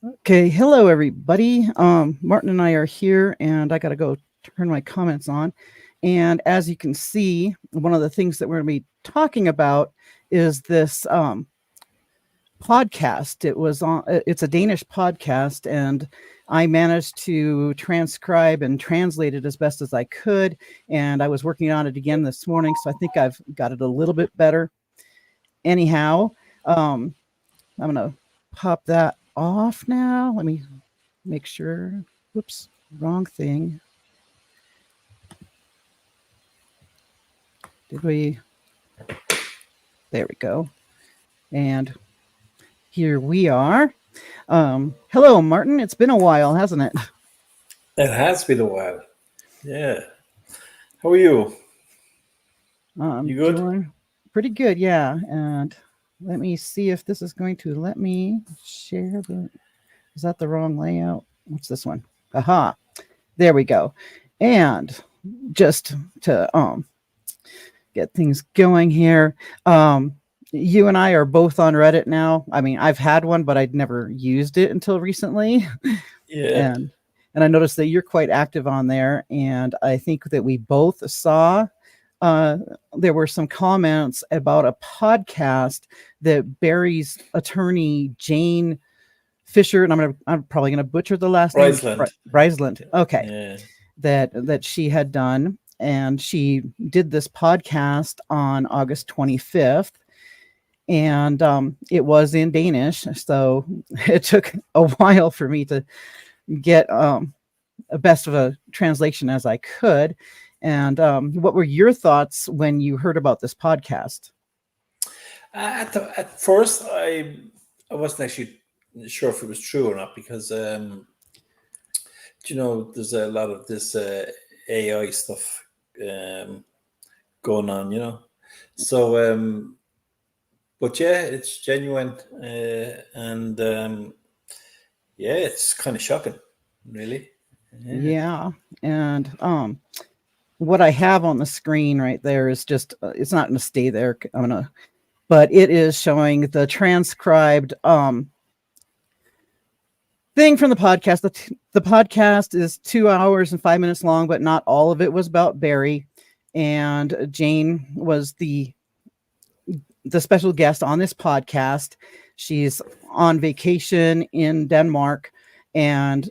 Okay, hello everybody. Martin and I are here, and I got to go turn my comments on. And as you can see, one of the things that we're going to be talking about is this podcast. It's a Danish podcast, and I managed to transcribe and translate it as best as I could. And I was working on it again this morning, so I think I've got it a little bit better. Anyhow, I'm going to pop that off now. Let me make sure. Whoops, wrong thing. Did we? There we go. And here we are. Hello, Martin. It's been a while, hasn't it? It has been a while. Yeah. How are you? I'm You good? doing pretty good, yeah. And let me see if this is going to let me share the. Is that the wrong layout? What's this one? Aha. There we go. And just to get things going here. You and I are both on Reddit now. I mean, I've had one, but I'd never used it until recently. Yeah. and and I noticed that you're quite active on there. And I think that we both saw uh, there were some comments about a podcast that Barry's attorney Jane Fisher, and I'm probably gonna butcher the last name, Bryceland. Bryceland. Okay, Yeah. that she had done, and she did this podcast on August 25th, and it was in Danish, so it took a while for me to get a best of a translation as I could. And what were your thoughts when you heard about this podcast? At first, I wasn't actually sure if it was true or not because there's a lot of this AI stuff um, going on. So but yeah, it's genuine, and yeah, it's kind of shocking, really. Yeah. Yeah, and what I have on the screen right there is just it's not going to stay there. I'm gonna, but it is showing the transcribed thing from the podcast. The podcast is 2 hours and 5 minutes long, but not all of it was about Barry. And Jane was the special guest on this podcast. She's on vacation in Denmark, and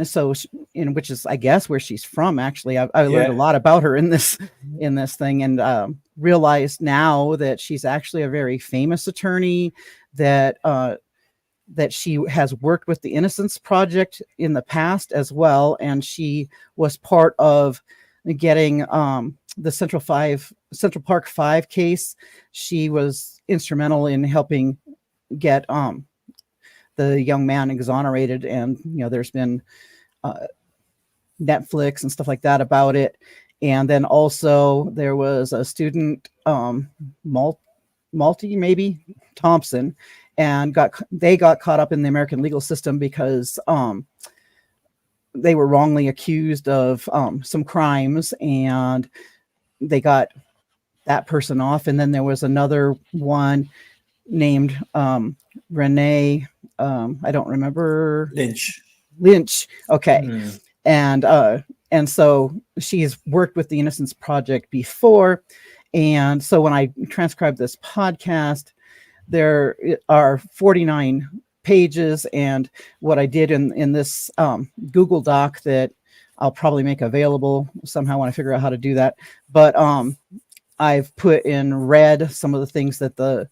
so in which is I guess where she's from. Actually, I learned a Yeah. lot about her in this thing, and realized now that she's actually a very famous attorney, that that she has worked with the Innocence Project in the past as well, and she was part of getting the Central Park 5 case. She was instrumental in helping get the young man exonerated, and there's been uh, Netflix and stuff like that about it. And then also there was a student, Malty maybe Thompson, and they got caught up in the American legal system because they were wrongly accused of some crimes, and they got that person off. And then there was another one named Renee. I don't remember. Lynch. Lynch. Okay. Mm. And so she's worked with the Innocence Project before. And so when I transcribed this podcast, there are 49 pages. And what I did in this Google Doc that I'll probably make available somehow when I figure out how to do that. But I've put in red some of the things that the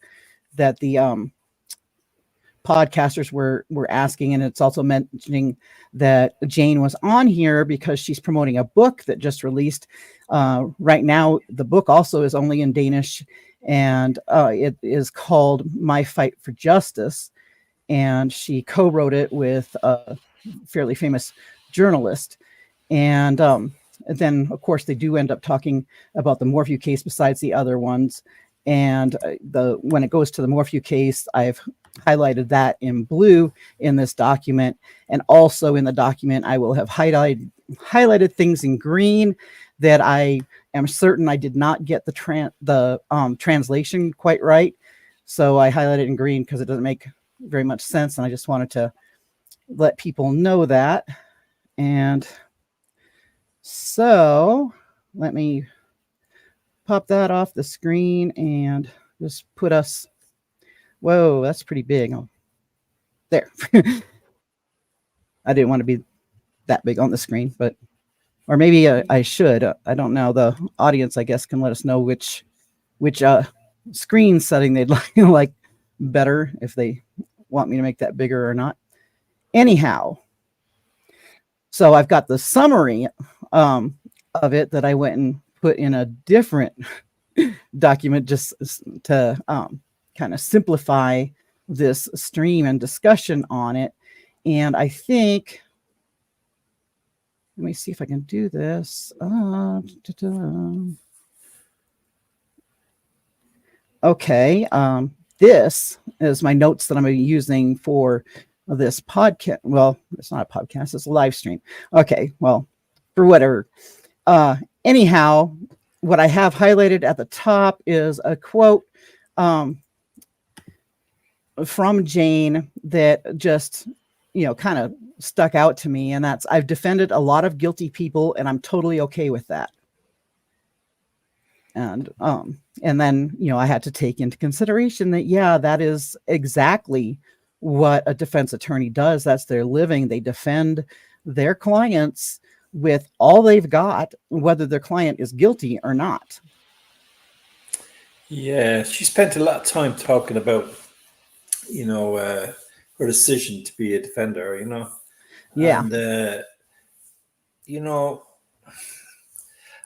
podcasters were asking, and it's also mentioning that Jane was on here because she's promoting a book that just released. Right now, the book also is only in Danish, and it is called My Fight for Justice, and she co-wrote it with a fairly famous journalist. And then, of course, they do end up talking about the Morphew case besides the other ones. And when it goes to the Morphew case, I've highlighted that in blue in this document. And also in the document, I will have highlighted things in green that I am certain I did not get the translation quite right. So I highlighted in green because it doesn't make very much sense. And I just wanted to let people know that. And so let me pop that off the screen and just put us, whoa, that's pretty big. Oh, there. I didn't want to be that big on the screen, but, or maybe I should. I don't know. The audience, I guess, can let us know which screen setting they'd like better, if they want me to make that bigger or not. Anyhow, so I've got the summary of it that I went and put in a different document just to kind of simplify this stream and discussion on it. And I think, let me see if I can do this. Okay. This is my notes that I'm using for this podcast. Well, it's not a podcast, it's a live stream. Okay. Well, for whatever. Anyhow, what I have highlighted at the top is a quote from Jane that just, kind of stuck out to me. And that's, I've defended a lot of guilty people and I'm totally okay with that. And then, I had to take into consideration that, yeah, that is exactly what a defense attorney does. That's their living. They defend their clients with all they've got, whether their client is guilty or not. Yeah, she spent a lot of time talking about, her decision to be a defender, Yeah. And,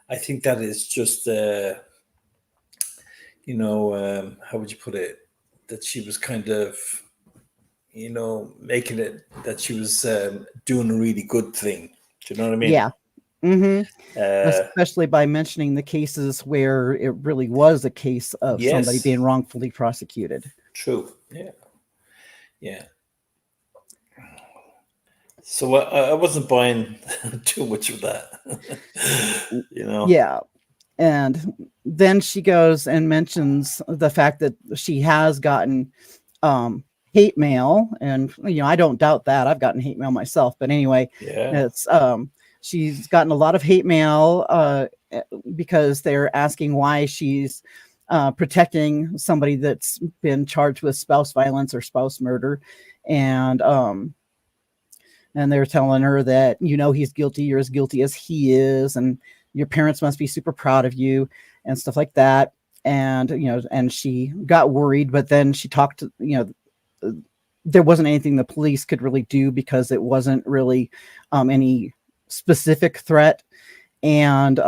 I think that is just, how would you put it? That she was kind of, making it that she was doing a really good thing. Do you know what I mean? Yeah. Mm-hmm. Especially by mentioning the cases where it really was a case of somebody being wrongfully prosecuted. True. Yeah. Yeah. So I wasn't buying too much of that, Yeah. And then she goes and mentions the fact that she has gotten hate mail. And, I don't doubt that. I've gotten hate mail myself. But anyway, it's she's gotten a lot of hate mail because they're asking why she's protecting somebody that's been charged with spouse violence or spouse murder. And they're telling her that, he's guilty. You're as guilty as he is. And your parents must be super proud of you and stuff like that. And, and she got worried, but then she talked to, there wasn't anything the police could really do because it wasn't really any specific threat. And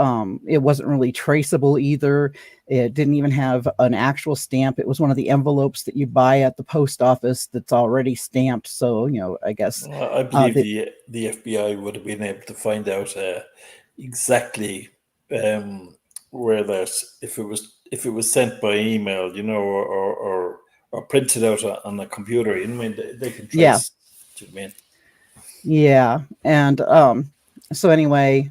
it wasn't really traceable either. It didn't even have an actual stamp. It was one of the envelopes that you buy at the post office that's already stamped. So, I guess. Well, I believe the FBI would have been able to find out exactly where that, if it was sent by email, or printed out on the computer. They can trace. Yeah. Do you mean? Yeah. And so anyway,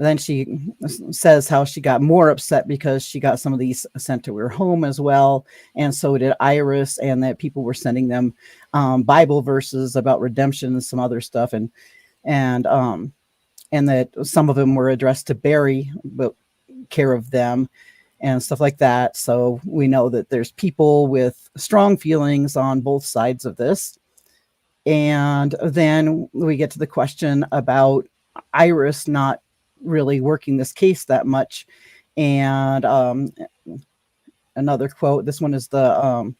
then she says how she got more upset because she got some of these sent to her home as well. And so did Iris, and that people were sending them Bible verses about redemption and some other stuff. And that some of them were addressed to Barry, but care of them and stuff like that. So we know that there's people with strong feelings on both sides of this. And then we get to the question about Iris not really working this case that much. And another quote, this one is the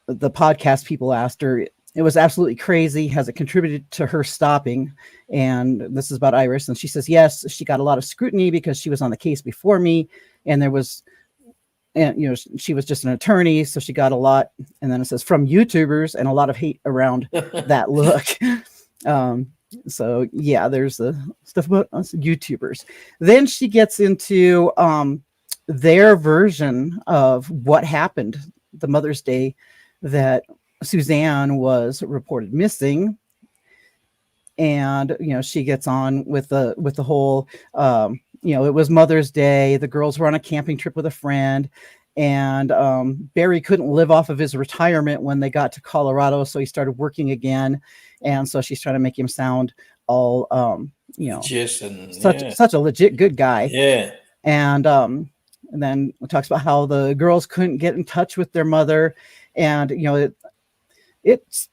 podcast people asked her, it was absolutely crazy. Has it contributed to her stopping? And this is about Iris. And she says, yes, she got a lot of scrutiny because she was on the case before me. And there was, and she was just an attorney. So she got a lot. And then it says from YouTubers and a lot of hate around that look. So yeah, there's the stuff about us YouTubers. Then she gets into their version of what happened the Mother's Day that Suzanne was reported missing. And she gets on with the whole it was Mother's Day, the girls were on a camping trip with a friend, And Barry couldn't live off of his retirement when they got to Colorado, so he started working again. And so she's trying to make him sound all, Legit and such a legit good guy. yeah. And then it talks about how the girls couldn't get in touch with their mother, and it's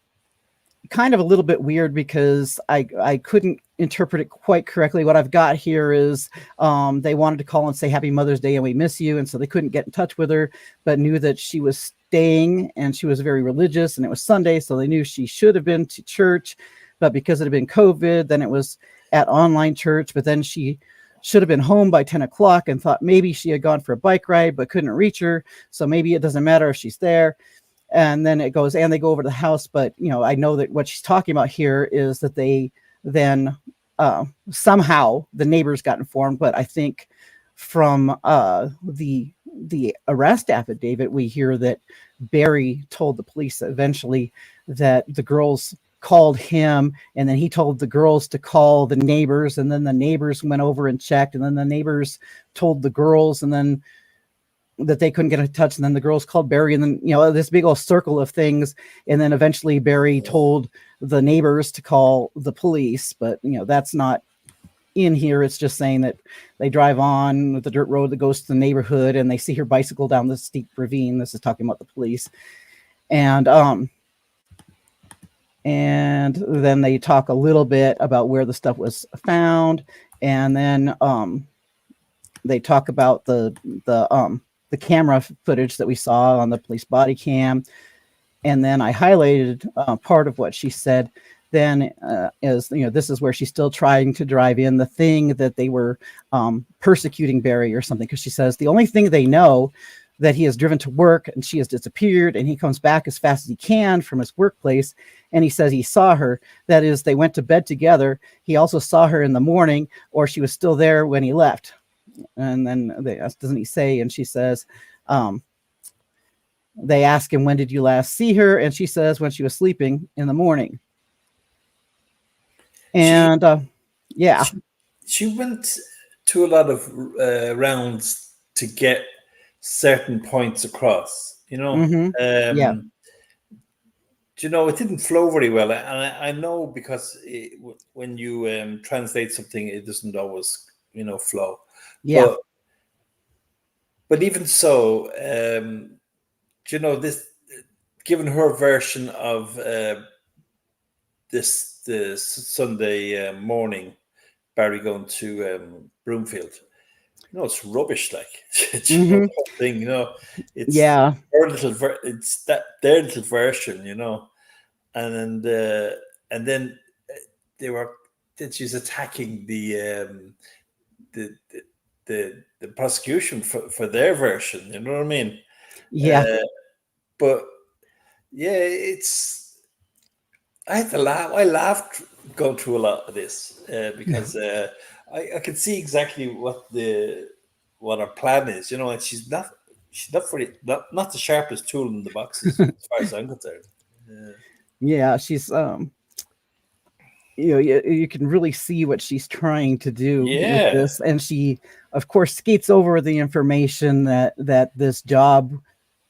kind of a little bit weird because I couldn't interpret it quite correctly. What I've got here is they wanted to call and say Happy Mother's Day and we miss you, and so they couldn't get in touch with her, but knew that she was staying and she was very religious and it was Sunday, so they knew she should have been to church, but because it had been COVID, then it was at online church, but then she should have been home by 10 o'clock and thought maybe she had gone for a bike ride but couldn't reach her, so maybe it doesn't matter if she's there. And then it goes, and they go over to the house, but I know that what she's talking about here is that they then somehow the neighbors got informed, but I think from the arrest affidavit we hear that Barry told the police eventually that the girls called him, and then he told the girls to call the neighbors, and then the neighbors went over and checked, and then the neighbors told the girls, and then that they couldn't get in touch, and then the girls called Barry, and then this big old circle of things, and then eventually Barry told the neighbors to call the police, but that's not in here. It's just saying that they drive on with the dirt road that goes to the neighborhood and they see her bicycle down the steep ravine. This is talking about the police. And then they talk a little bit about where the stuff was found, and then they talk about the camera footage that we saw on the police body cam. And then I highlighted part of what she said then is, this is where she's still trying to drive in the thing that they were persecuting Barry or something, because she says the only thing they know that he has driven to work and she has disappeared, and he comes back as fast as he can from his workplace, and he says he saw her. That is, they went to bed together. He also saw her in the morning, or she was still there when he left. And then doesn't he say, and she says, they ask him, when did you last see her? And she says, when she was sleeping in the morning. And she went to a lot of rounds to get certain points across, Mm-hmm. It didn't flow very well, and I know because when you translate something, it doesn't always flow. Yeah. But even so, this, given her version of this Sunday morning, Barry going to Broomfield, it's rubbish. Like Mm-hmm. the whole thing, it's Yeah. it's their little version, and then then she's attacking the prosecution for their version. You know what I mean? Yeah. But yeah, I had to laugh. I laughed going through a lot of this because I could see exactly what our plan is, and she's not not the sharpest tool in the boxes as far as I'm concerned. Yeah, she's you can really see what she's trying to do with this, and she of course skates over the information that this job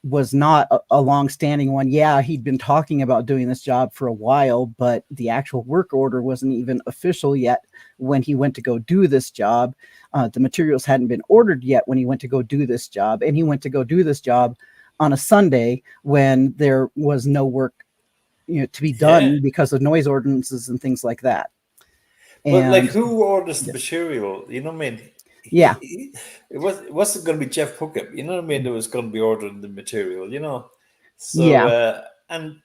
was not a long-standing one. Yeah, he'd been talking about doing this job for a while, but the actual work order wasn't even official yet when he went to go do this job. The materials hadn't been ordered yet when he went to go do this job, and he went to go do this job on a Sunday when there was no work to be done because of noise ordinances and things like that. But like, who orders the material? You know what I mean? Yeah. It wasn't going to be Jeff Puckett. You know what I mean? It was going to be ordering the material. So and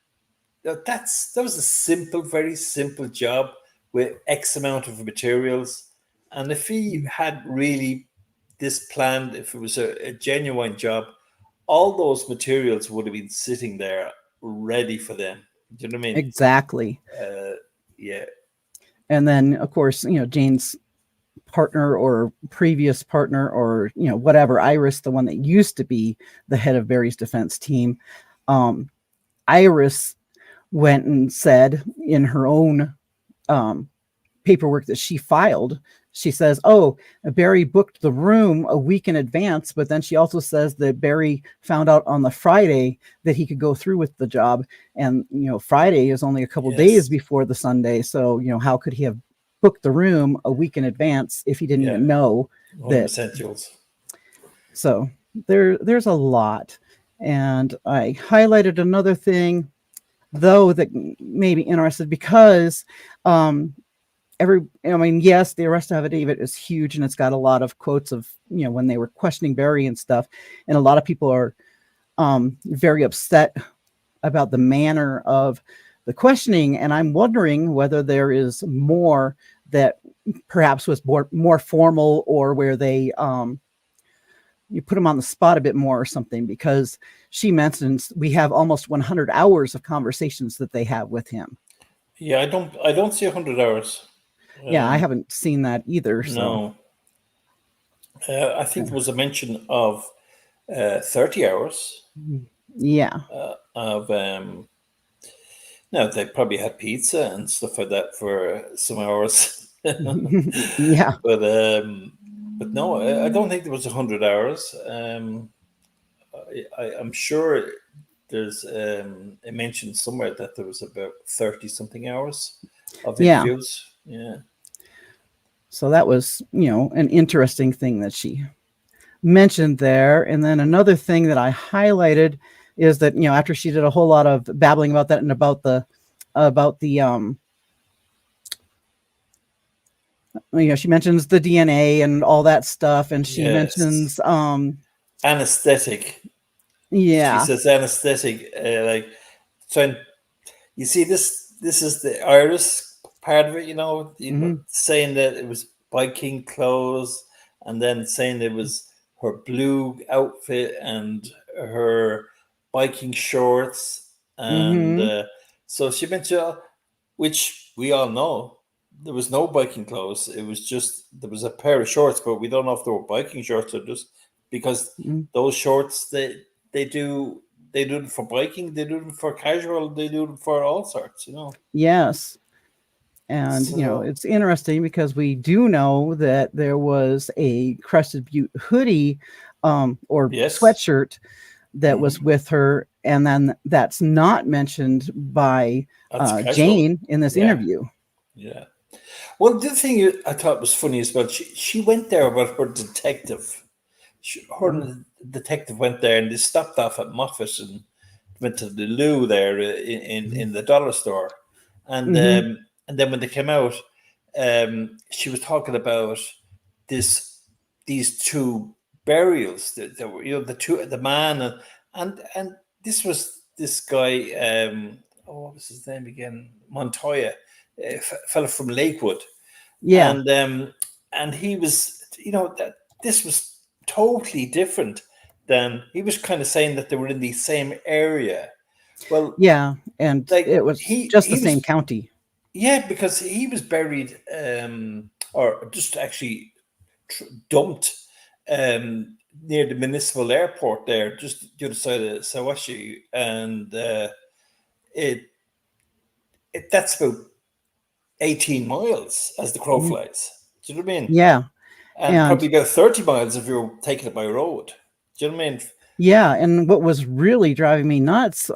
that was a very simple job with X amount of materials. And if he had really this planned, if it was a genuine job, all those materials would have been sitting there ready for them. Do you know what I mean? Exactly. Yeah. And then, of course, Jane's partner or previous partner or, whatever, Iris, the one that used to be the head of Barry's defense team, Iris went and said in her own paperwork that she filed. She says, "Oh, Barry booked the room a week in advance," but then she also says that Barry found out on the Friday that he could go through with the job, and Friday is only a couple days Yes. before the Sunday, so how could he have booked the room a week in advance if he didn't Yeah. even know that? 100% Jules. So there's a lot, and I highlighted another thing though that may be interested because yes, the arrest affidavit is huge and it's got a lot of quotes of when they were questioning Barry and stuff, and a lot of people are very upset about the manner of the questioning, and I'm wondering whether there is more that perhaps was more formal, or where they you put him on the spot a bit more or something, because she mentions we have almost 100 hours of conversations that they have with him. Yeah, I don't see 100 hours. Yeah, I haven't seen that either. No. I think there was a mention of 30 hours Yeah. of now they probably had pizza and stuff like that for some hours. Yeah. But no, I don't think there was 100 hours. I'm sure there's it mentioned somewhere that there was about 30 something hours of interviews. Yeah. So that was, an interesting thing that she mentioned there. And then another thing that I highlighted is that, after she did a whole lot of babbling about that and about the she mentions the DNA and all that stuff, and she mentions anesthetic. Yeah. She says anesthetic, like, so you see this is the iris part of it, saying that it was biking clothes, and then saying it was her blue outfit and her biking shorts, and so she mentioned, which we all know there was no biking clothes. It was just there was a pair of shorts, but we don't know if they were biking shorts or just because those shorts they do it for biking, they do it for casual, they do it for all sorts, Yes. And, it's interesting because we do know that there was a Crested Butte hoodie or sweatshirt that was with her. And then that's not mentioned by Jane in this interview. Yeah. Well, the thing I thought was funny as well, she went there with her detective. Her detective went there and they stopped off at Moffitt and went to the loo there in the dollar store. And then when they came out, she was talking about these two burials that were, the man and this was this guy, what was his name again? Montoya, a fellow from Lakewood. Yeah. And he was, that this was totally different than, he was kind of saying that they were in the same area. Well, yeah, and like, it was just the same county. Yeah, because he was buried or just actually dumped near the municipal airport there, just the other side of Sawashi, and that's about 18 miles as the crow flies. Do you know what I mean? Yeah. And probably about 30 miles if you're taking it by road. Do you know what I mean? Yeah, and what was really driving me nuts,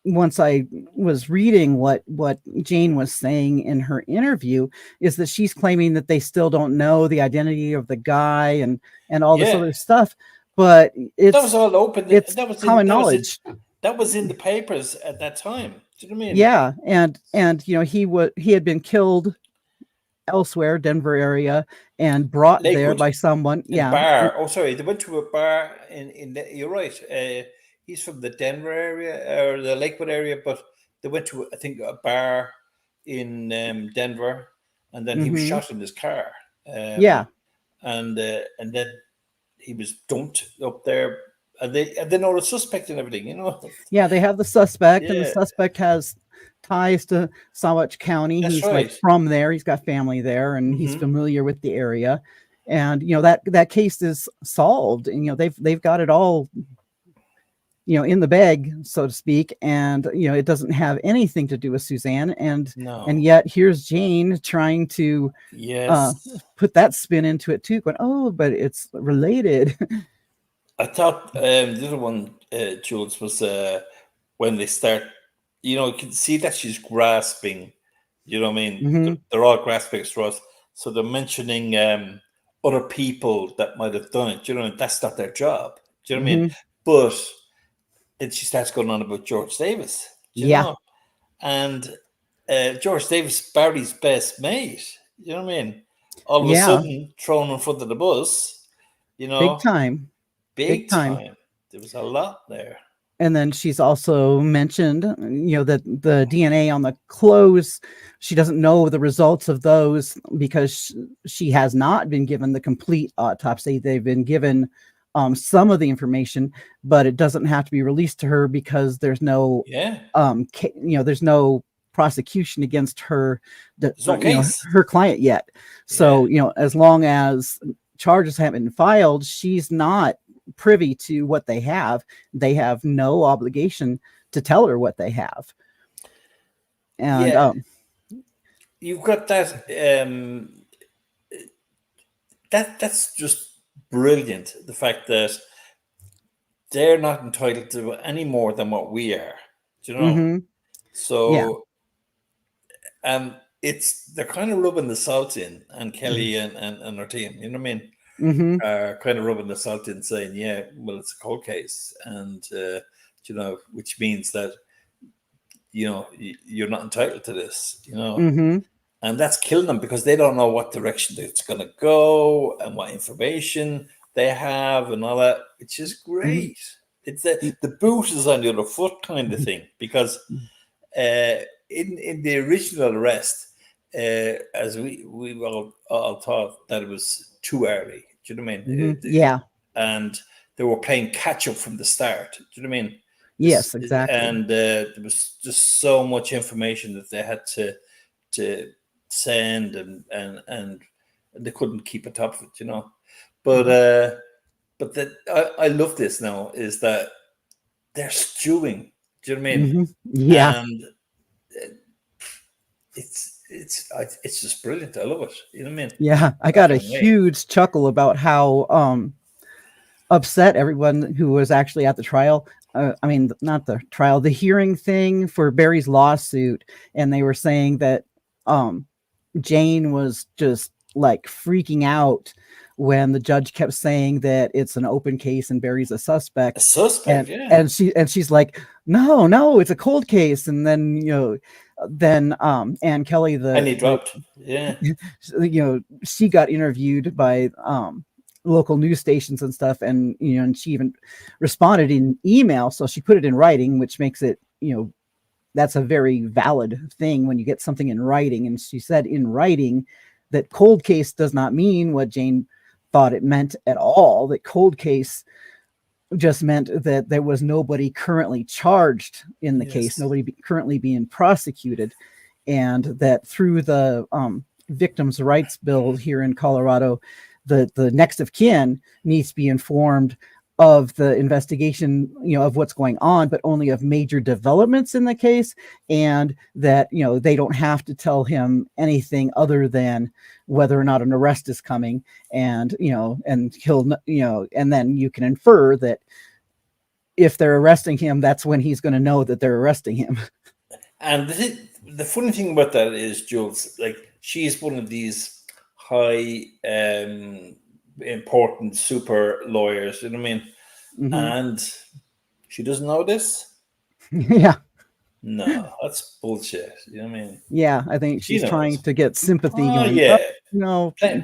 once I was reading what Jane was saying in her interview, is that she's claiming that they still don't know the identity of the guy and all this other stuff. But that was all open. It's that was common knowledge. That was in the papers at that time. Do you know what I mean? Yeah, and he had been killed elsewhere, Denver area, and brought Lakewood, there by someone. Bar. Oh, sorry, they went to a bar in you're right. He's from the Denver area or the Lakewood area, but they went to, I think, a bar in Denver, and then he was shot in his car. And then he was dumped up there, and they know the suspect and everything. Yeah, they have the suspect, and the suspect has ties to Sawash County. That's he's right. Like from there. He's got family there, and he's familiar with the area. And that case is solved, and they've got it all in the bag, so to speak, and it doesn't have anything to do with Suzanne, and No. yet here's Jane trying to Yes. put that spin into it too, going, oh, but it's related. I thought the other one, Jules, was when they start, you can see that she's grasping, you know what I mean? Hmm. They're all grasping at straws. So they're mentioning other people that might have done it. That's not their job. Do you know what I mean? Hmm. But then she starts going on about George Davis, Yeah. And George Davis, Barry's best mate, you know what I mean? All of a Yeah. sudden, thrown in front of the bus, Big time. Big big time. time. There was a lot there. And then she's also mentioned, that the DNA on the clothes, she doesn't know the results of those because she has not been given the complete autopsy. They've been given some of the information, but it doesn't have to be released to her because there's no, Yeah. there's no prosecution against her, There's no case. her client yet. So, as long as charges haven't been filed, she's not privy to what they have. They have no obligation to tell her what they have. And you've got that. That's just brilliant. The fact that they're not entitled to any more than what we are. Do you know? mm-hmm. So, they're kind of rubbing the salt in, and Kelly and her team. You know what I mean? Mm-hmm. Kind of rubbing the salt in, saying, "Yeah, well, it's a cold case," and which means that you're not entitled to this. Mm-hmm. And that's killing them because they don't know what direction it's going to go and what information they have and all that, which is great. Mm-hmm. It's the boot is on the other foot kind of thing, because in the original arrest, as we all thought that it was too early. Do you know what I mean? Mm-hmm. And they were playing catch up from the start. Do you know what I mean? Yes, exactly. And there was just so much information that they had to send, and they couldn't keep on top of it. But that I love this now, is that they're stewing. Do you know what I mean? Mm-hmm. Yeah. And it's just brilliant. I love it. You know what I mean? Yeah, I got a huge chuckle about how upset everyone who was actually at the trial. I mean, not the trial, the hearing thing for Barry's lawsuit, and they were saying that Jane was just like freaking out when the judge kept saying that it's an open case and Barry's a suspect. And she's like, no, it's a cold case. And then Ann Kelly, and he dropped, she got interviewed by local news stations and stuff, and and she even responded in email, so she put it in writing, which makes it that's a very valid thing when you get something in writing. And she said in writing that cold case does not mean what Jane thought it meant at all. That cold case just meant that there was nobody currently charged in the case, nobody currently being prosecuted, and that through the victims' rights bill here in Colorado, the next of kin needs to be informed of the investigation, of what's going on, but only of major developments in the case, and that, they don't have to tell him anything other than whether or not an arrest is coming. And, and he'll, and then you can infer that if they're arresting him, that's when he's going to know that they're arresting him. And the funny thing about that is, Jules, like, she's one of these high, important super lawyers, you know what I mean? Mm-hmm. And she doesn't know this. Yeah. No, that's bullshit. You know what I mean? Yeah, I think she's trying to get sympathy. Oh, going, yeah.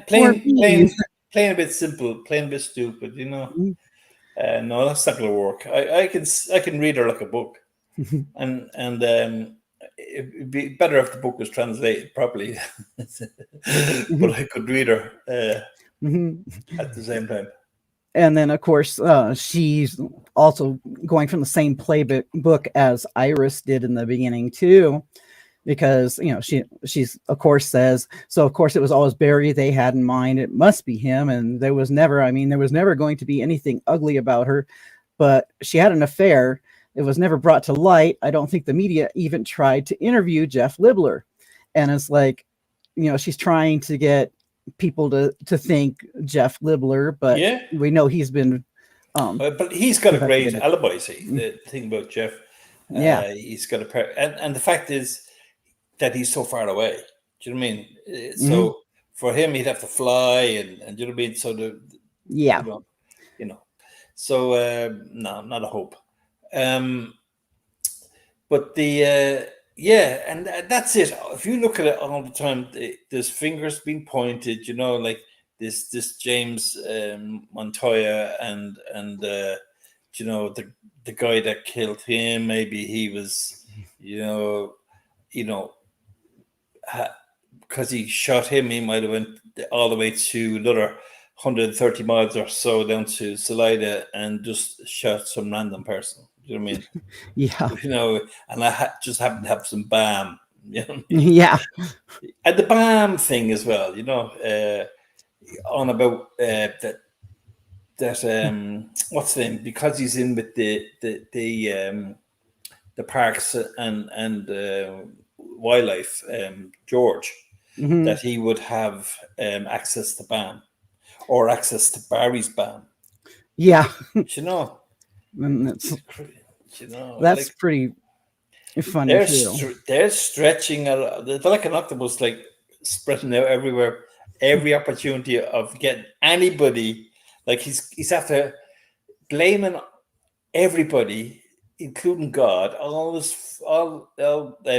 Playing a bit simple, playing a bit stupid. Mm-hmm. No, that's not gonna work. I can read her like a book, and it'd be better if the book was translated properly. But I could read her at the same time. And then, of course, she's also going from the same playbook as Iris did in the beginning too, because she's of course says, so of course it was always Barry they had in mind. It must be him, and there was never going to be anything ugly about her. but she had an affair. It was never brought to light. I don't think the media even tried to interview Jeff Libler. And it's like, she's trying to get people to think Jeff Libler, but Yeah. we know he's been But he's got a great investigated. alibi. See, the thing about Jeff, Yeah. he's got and the fact is that he's so far away. Do you know what I mean? Hmm. So for him, he'd have to fly, and do you know what I mean? So Yeah. you know. So no, not a hope. But yeah, and that's it. If you look at it all the time, there's fingers being pointed. Like this James Montoya and the guy that killed him. Maybe he was, because he shot him, he might have went all the way to another 130 miles or so down to Salida and just shot some random person. You know what I mean? Yeah. And I just happened to have some BAM. You know what I mean? Yeah. And the BAM thing as well. On about that what's the name? Because he's in with the parks and wildlife, George, Hmm. that he would have access to BAM or access to Barry's BAM. Yeah. You know, And that's like pretty funny too. they're stretching out. They're like an octopus, like spreading out everywhere, every opportunity of getting anybody. Like he's after blaming everybody, including God, all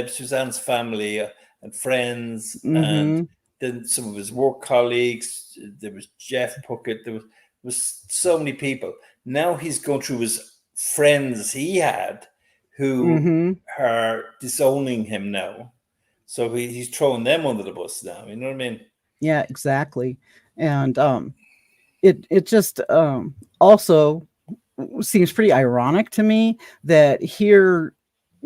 Suzanne's family and friends, and Hmm. then some of his work colleagues. There was Jeff Puckett. There was so many people. Now he's going through his friends he had who Hmm. are disowning him now. So he's throwing them under the bus now. You know what I mean? Yeah, exactly. And it just also seems pretty ironic to me that here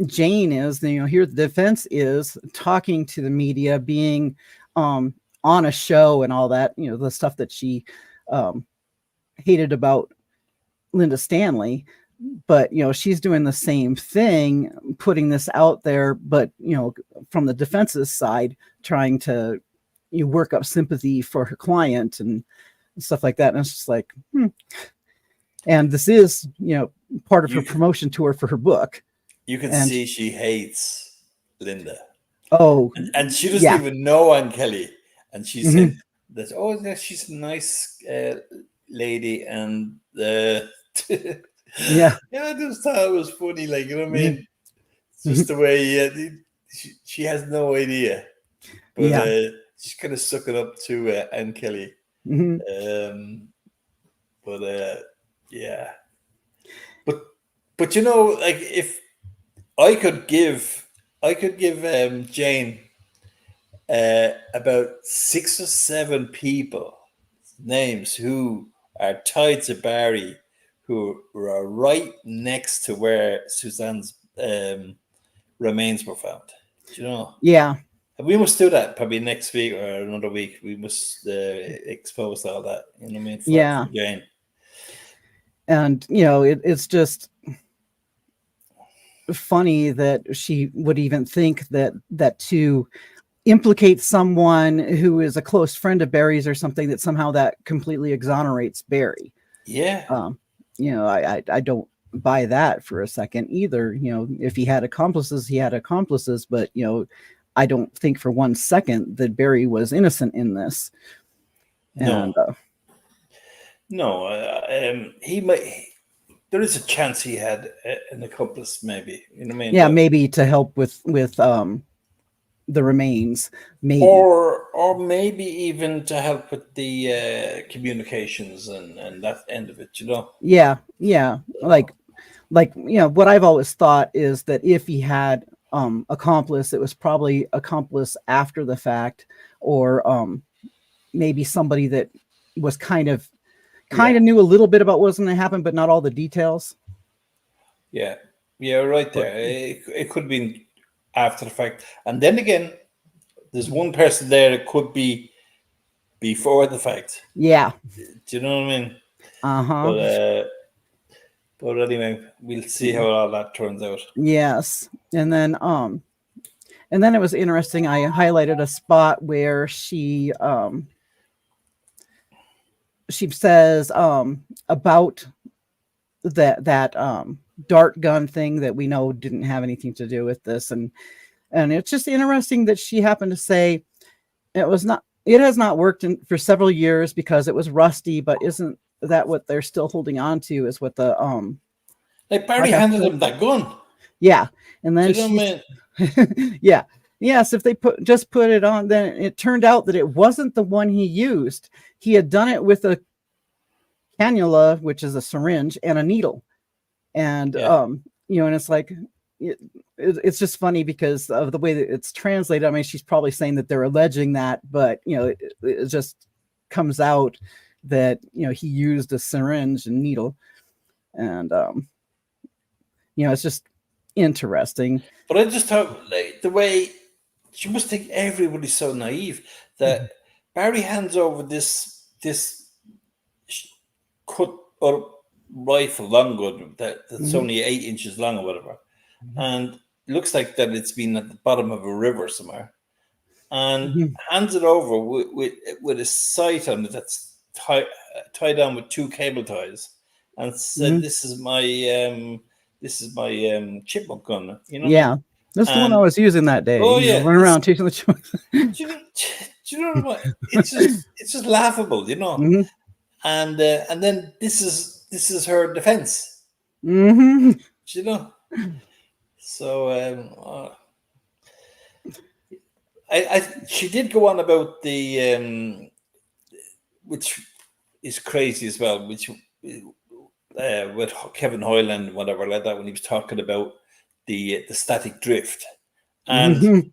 Jane is, here the defense is talking to the media, being on a show and all that, the stuff that she um, hated about Linda Stanley. But she's doing the same thing, putting this out there, but from the defense's side, trying to work up sympathy for her client and stuff like that. And it's just like, and this is part of her You promotion tour for her book. you can And see she hates Linda. oh And she doesn't yeah. even know Ann Kelly. And she said Hmm. that, oh, yeah, she's a nice lady. And Yeah. yeah, I just thought it was funny. Like, you know what I Hmm. mean? It's just the way she has no idea. But Yeah. she's kind of sucking up to Ann Kelly. Hmm. Um, but yeah. But like if I could give Jane about 6 or 7 people names who are tied to Barry, who are right next to where Suzanne's remains were found. Do you know? Yeah. We must do that probably next week or another week. We must expose all that. You know what I mean? For Yeah. Jane. And it's just funny that she would even think that to implicate someone who is a close friend of Barry's or something, that somehow that completely exonerates Barry. Yeah. I don't buy that for a second either. If he had accomplices, he had accomplices, but I don't think for 1 second that Barry was innocent in this. No. And No. He might. There is a chance he had an accomplice, maybe. You know what I mean? yeah, But maybe to help with the remains, maybe. or maybe even to help with the communications and that end of it. Yeah, like what I've always thought is that if he had accomplice, it was probably accomplice after the fact, or maybe somebody that was kind of Yeah. knew a little bit about what was going to happen, but not all the details. Yeah. Yeah. Right But there. It could have been after the fact, and then again, there's one person there that could be before the fact. yeah. Do you know what I mean? Uh-huh. But But anyway, we'll see how all that turns out. Yes. And then it was interesting. I highlighted a spot where she says about that dart gun thing that we know didn't have anything to do with this, and it's just interesting that she happened to say it has not worked for several years because it was rusty, but isn't that what they're still holding on to is what the Like Barry handed him that gun. Yeah. And then Do you know what she yeah. Yes, if they put it on, then it turned out that it wasn't the one he used. He had done it with a cannula, which is a syringe, and a needle. And and it's like it's just funny because of the way that it's translated. I mean, she's probably saying that they're alleging that, but it just comes out that he used a syringe and needle, and it's just interesting. But I just thought, like, the way she must think everybody's so naive that Barry hands over this cut up rifle, long gun that's only 8 inches long or whatever, and it looks like that it's been at the bottom of a river somewhere, and hands it over with a sight on it that's tied down with 2 cable ties, and said, "This is my chipmunk gun." Yeah, that's the one I was using that day. Oh yeah, running around teaching the children. Do you know what? It's just laughable, And then this is her defense. So she did go on about the which is crazy as well, which with Kevin Hoyland and whatever like that, when he was talking about the static drift, and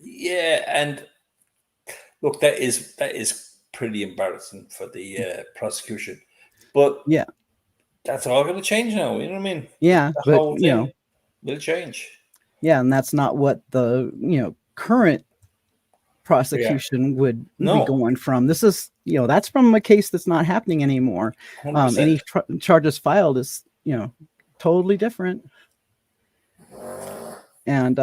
and look, that is pretty embarrassing for the prosecution, but that's all going to change now. You know what I mean? Yeah, the but whole thing will change. Yeah, and that's not what the current prosecution would be going from. This is that's from a case that's not happening anymore. Any charges filed is totally different, and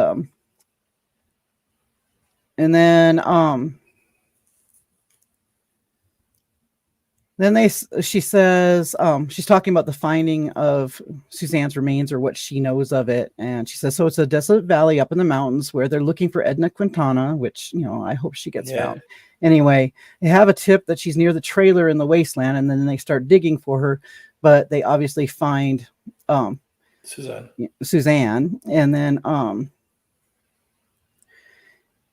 then she says she's talking about the finding of Suzanne's remains, or what she knows of it, and she says, so it's a desolate valley up in the mountains where they're looking for Edna Quintana, which I hope she gets found. Anyway, they have a tip that she's near the trailer in the wasteland, and then they start digging for her, but they obviously find Suzanne, and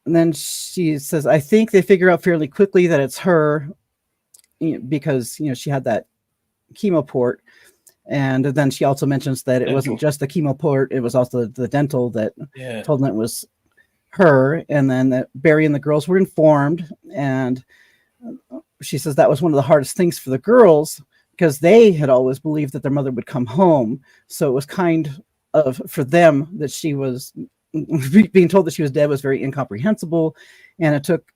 then she says, I think they figure out fairly quickly that it's her, because she had that chemo port, and then she also mentions that it wasn't just the chemo port, it was also the dental that told them it was her, and then that Barry and the girls were informed, and she says that was one of the hardest things for the girls because they had always believed that their mother would come home, so it was kind of for them that she was being told that she was dead was very incomprehensible, and it took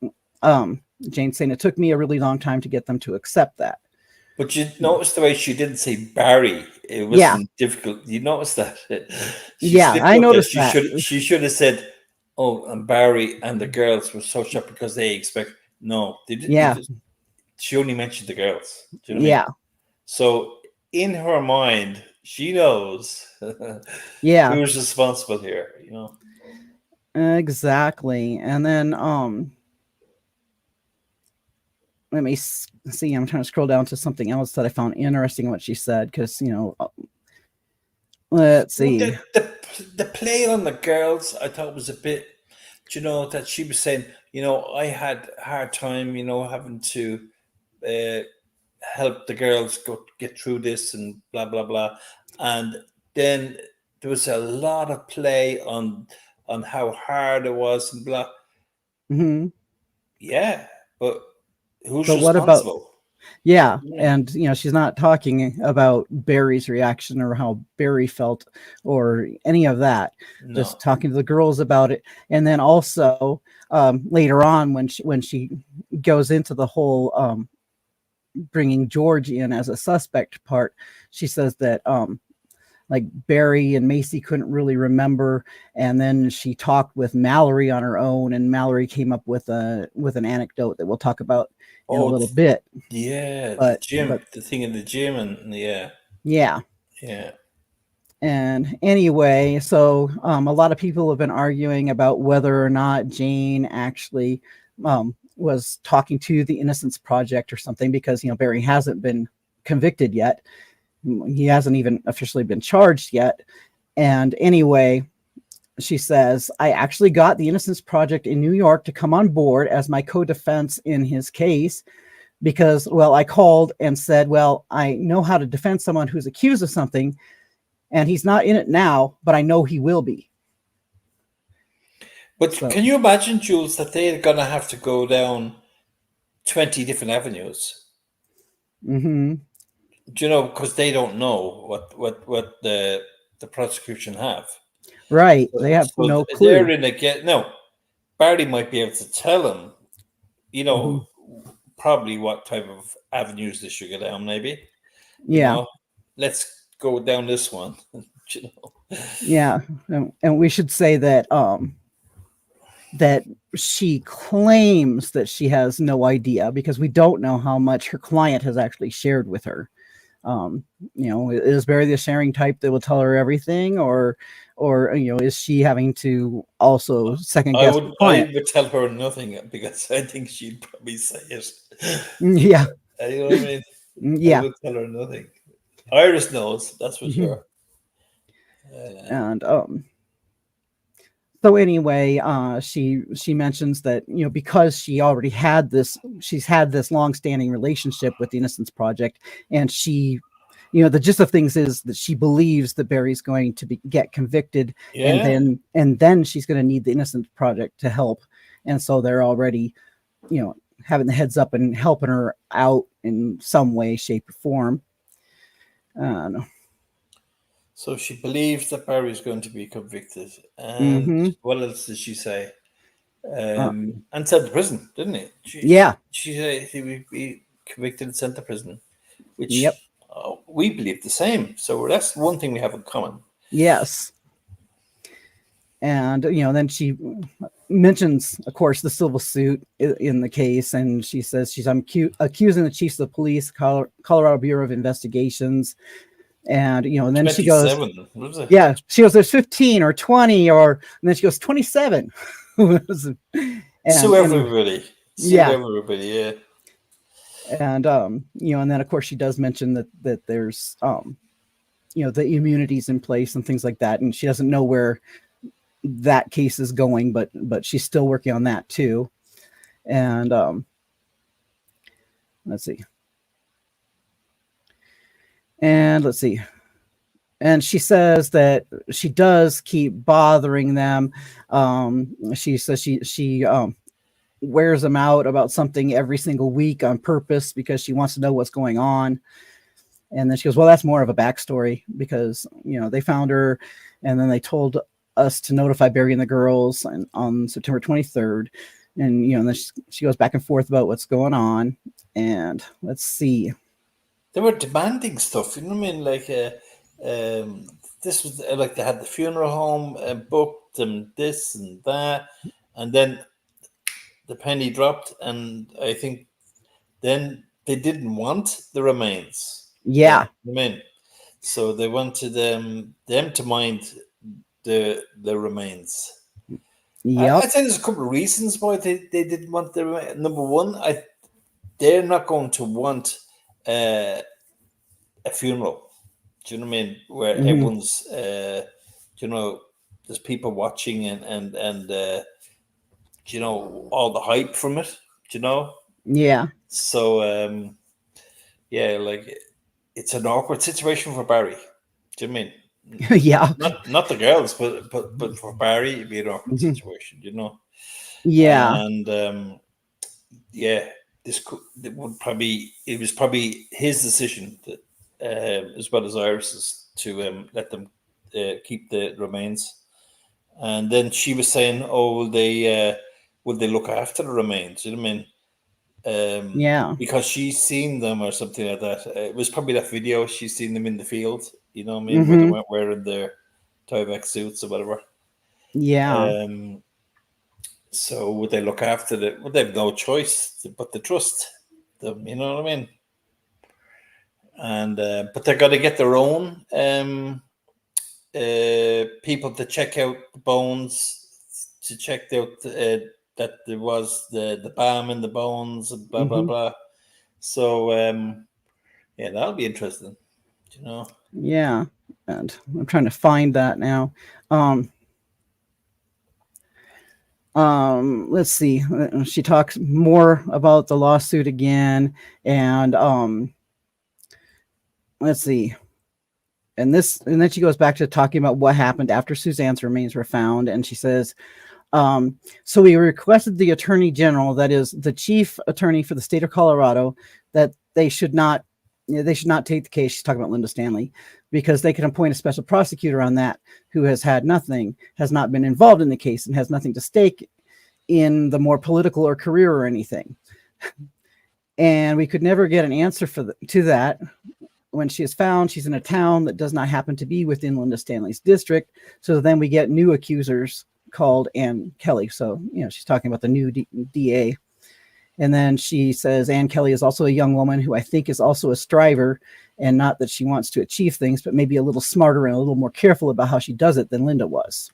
Jane's saying it took me a really long time to get them to accept that. But you notice the way she didn't say Barry. It wasn't difficult. You noticed that? I noticed that. She should have said, oh, and Barry and the girls were so shocked because they expect. No, they didn't. She only mentioned the girls. Do you know what I mean? So in her mind, she knows who's responsible here, Exactly. And then let me see. I'm trying to scroll down to something else that I found interesting in what she said, because let's see. The play on the girls, I thought was a bit, that she was saying, I had a hard time, having to help the girls get through this and blah blah blah, and then there was a lot of play on how hard it was and blah. But who's responsible? And she's not talking about Barry's reaction or how Barry felt or any of that. Just talking to the girls about it. And then also later on when she goes into the whole bringing George in as a suspect part, she says that like Barry and Macy couldn't really remember, and then she talked with Mallory on her own, and Mallory came up with an anecdote that we'll talk about in a Oh, little bit. yeah, the But gym, the thing in the gym, and yeah, yeah. yeah. And anyway, so a lot of people have been arguing about whether or not Jane actually was talking to the Innocence Project or something, because Barry hasn't been convicted yet. He hasn't even officially been charged yet. And anyway, she says, I actually got the Innocence Project in New York to come on board as my co-defense in his case because, well, I called and said, well, I know how to defend someone who's accused of something, and he's not in it now, but I know he will be. But So, can you imagine, Jules, that they're going to have to go down 20 different avenues? mm-hmm. Do you know, because they don't know what the prosecution have. Right. They have So no they're clue. in a get. No, Barry might be able to tell them, Mm-hmm. probably what type of avenues they should go down, maybe. Yeah. Let's go down this one. Yeah. And we should say that that she claims that she has no idea, because we don't know how much her client has actually shared with her. Is Barry the sharing type that will tell her everything, or is she having to also second guess the I client? would tell her nothing because I think she'd probably say it. Yeah. You know what I mean? I Yeah. would tell her nothing. Iris knows, that's for Mm-hmm. sure. And so anyway, she mentions that because she's had this long-standing relationship with the Innocence Project, and she, the gist of things is that she believes that Barry's going to get convicted, and Yeah. then she's going to need the Innocence Project to help, and so they're already, having the heads up and helping her out in some way, shape, or form. So she believes that Barry's going to be convicted. And Mm-hmm. what else did she say? Uh, And sent to prison, didn't he? yeah. She said he would be convicted and sent to prison, Yep. which we believe the same. So that's one thing we have in common. Yes. And then she mentions, of course, the civil suit in the case, and she says I'm accusing the chiefs of police, Colorado Bureau of Investigations, and and then she goes, 27, was it? yeah, she goes, there's 15 or 20, and then she goes 27. Sue and everybody. Sue yeah, everybody, yeah. and and then of course she does mention that there's the immunities in place and things like that, and she doesn't know where that case is going, but she's still working on that too. And let's see. And she says that she does keep bothering them. She says she wears them out about something every single week on purpose because she wants to know what's going on. And then she goes, well, that's more of a backstory, because they found her, and then they told us to notify Barry and the girls on September 23rd. And then she goes back and forth about what's going on. And let's see. They were demanding stuff, you know what I mean? Like, this was like they had the funeral home booked and this and that, and then the penny dropped, and I think then they didn't want the remains. Yeah. I mean, so they wanted them to mind the remains. Yep. I'd say there's a couple of reasons why they didn't want the remains. Number one, they're not going to want a funeral. Do you know what I mean? Where everyone's, there's people watching and all the hype from it. Yeah. So yeah, like it's an awkward situation for Barry. Do you know what I mean? Yeah. Not the girls, but for Barry, it'd be an awkward situation. Yeah. And yeah, it was probably his decision that, as well as Iris's, to let them keep the remains. And then she was saying, "Oh, will they look after the remains?" You know what I mean? Yeah. because she's seen them or something like that. It was probably that video. She's seen them in the field. You know what I mean? Where they Mm-hmm. weren't wearing their Tyvek suits or whatever. Yeah. So would they look after it? Would they have no choice but to trust them? You know what I mean? And but they're going to get their own people to check out the bones, to check out that there was the balm in the bones, and blah blah Mm-hmm. blah. So yeah, that'll be interesting. You know. Yeah. And I'm trying to find that now. Um, let's see. She talks more about the lawsuit again, and let's see. And then she goes back to talking about what happened after Suzanne's remains were found, and she says, so we requested the attorney general, that is the chief attorney for the state of Colorado, that they should not take the case. She's talking about Linda Stanley, because they can appoint a special prosecutor on that who has not been involved in the case and has nothing to stake in the more political or career or anything. And we could never get an answer to that. When she is found, she's in a town that does not happen to be within Linda Stanley's district. So then we get new accusers called Ann Kelly. So, she's talking about the new DA. And then she says Ann Kelly is also a young woman who I think is also a striver, and not that she wants to achieve things, but maybe a little smarter and a little more careful about how she does it than Linda was.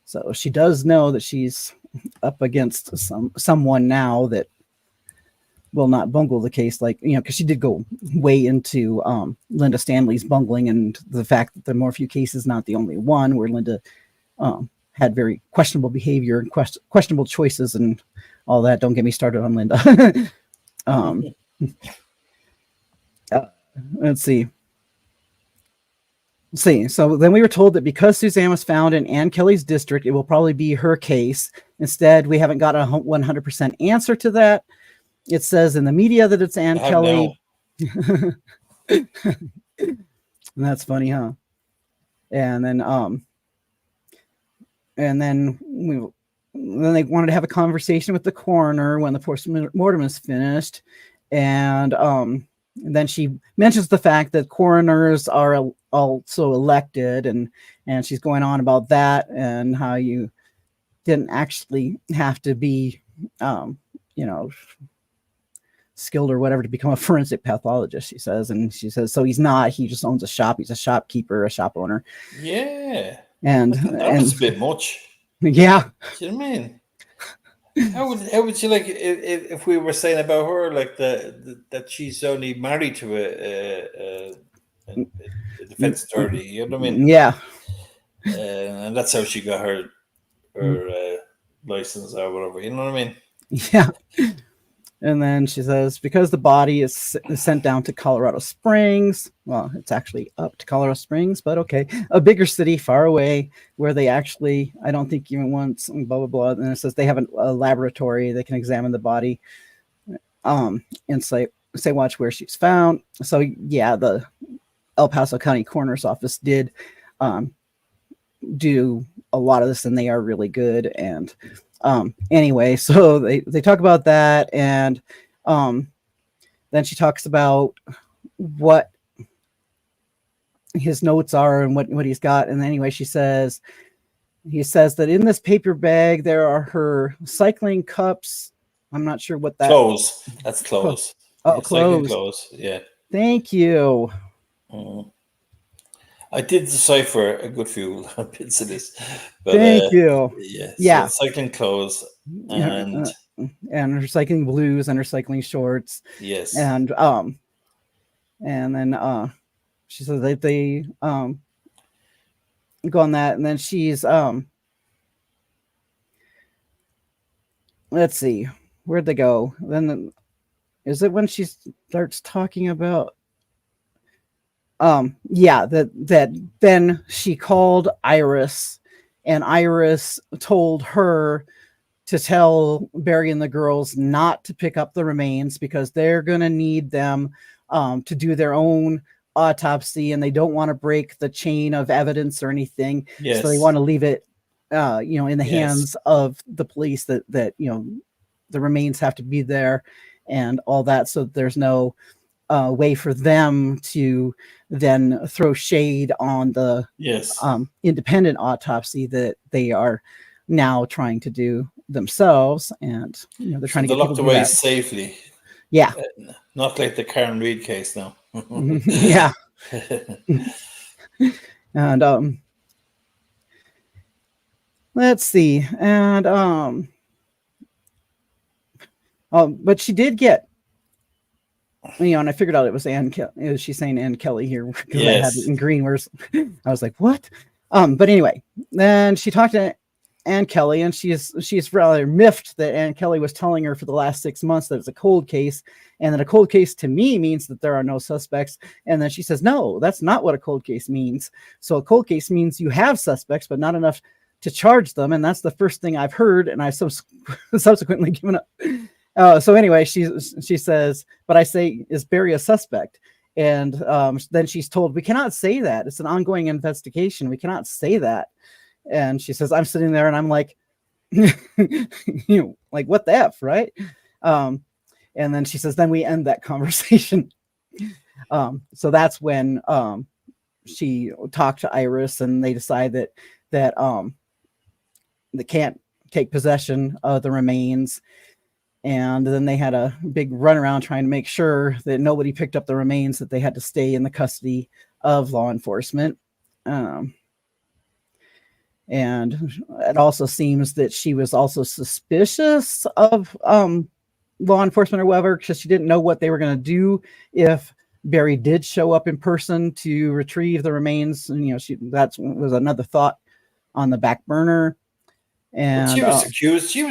So she does know that she's up against someone now that will not bungle the case, because she did go way into Linda Stanley's bungling, and the fact that the Morphew case is not the only one where Linda had very questionable behavior and questionable choices and all that. Don't get me started on Linda. Let's see. So then we were told that because Suzanne was found in Ann Kelly's district, it will probably be her case. Instead, we haven't got a 100% answer to that. It says in the media that it's Ann Kelly. And that's funny, huh? And then then they wanted to have a conversation with the coroner when the post-mortem is finished. And then she mentions the fact that coroners are also elected, and she's going on about that and how you didn't actually have to be, skilled or whatever to become a forensic pathologist, she says. And she says, so he's not, he just owns a shop. He's a shopkeeper, a shop owner. Yeah. And that was a bit much. Yeah. Do you know what I mean? How would you like if we were saying about her like that she's only married to a defense attorney? You know what I mean? Yeah. And that's how she got her license or whatever. You know what I mean? Yeah. And then she says, because the body is sent down to Colorado Springs. Well, it's actually up to Colorado Springs, but okay. A bigger city far away where they actually, I don't think even once, blah, blah, blah. And it says they have a laboratory. They can examine the body and say watch where she's found. So, yeah, the El Paso County Coroner's Office did do a lot of this, and they are really good. And anyway, so they talk about that, and then she talks about what his notes are and what he's got. And anyway, he says that in this paper bag there are her cycling cups. I'm not sure what that clothes. That's clothes. Oh, yeah, clothes. Clothes. Yeah. Thank you. I did decipher a good few bits of this. But, Thank you. Yeah. So cycling clothes and her cycling blues and her cycling shorts. Yes. And then she says that they go on that, and then she's let's see, where'd they go? Then is it when she starts talking about that then she called Iris, and Iris told her to tell Barry and the girls not to pick up the remains because they're going to need them to do their own autopsy, and they don't want to break the chain of evidence or anything. Yes. So they want to leave it in the hands of the police that the remains have to be there and all that. So there's no way for them to then throw shade on the Yes. independent autopsy that they are now trying to do themselves. And, they're So trying to they're get people locked to do away that. safely. Yeah. Not like the Karen Reid case now. Yeah. And let's see. And but she did get, and I figured out it was she's saying Ann Kelly here because I had it Yes. in green. Where's I was like, what? But anyway, then she talked to Ann Kelly, and she's rather miffed that Ann Kelly was telling her for the last 6 months that it's a cold case, and that a cold case to me means that there are no suspects. And then she says, no, that's not what a cold case means. So a cold case means you have suspects, but not enough to charge them. And that's the first thing I've heard, and I've subsequently given up. So anyway, she says, but I say, is Barry a suspect? And then she's told, we cannot say that. It's an ongoing investigation. We cannot say that. And she says, I'm sitting there and I'm like, like, what the F, right? And then she says, then we end that conversation. So that's when she talked to Iris, and they decide that they can't take possession of the remains. And then they had a big runaround trying to make sure that nobody picked up the remains, that they had to stay in the custody of law enforcement. And it also seems that she was also suspicious of law enforcement or whatever, because she didn't know what they were going to do if Barry did show up in person to retrieve the remains. And, that was another thought on the back burner. And she was accused. She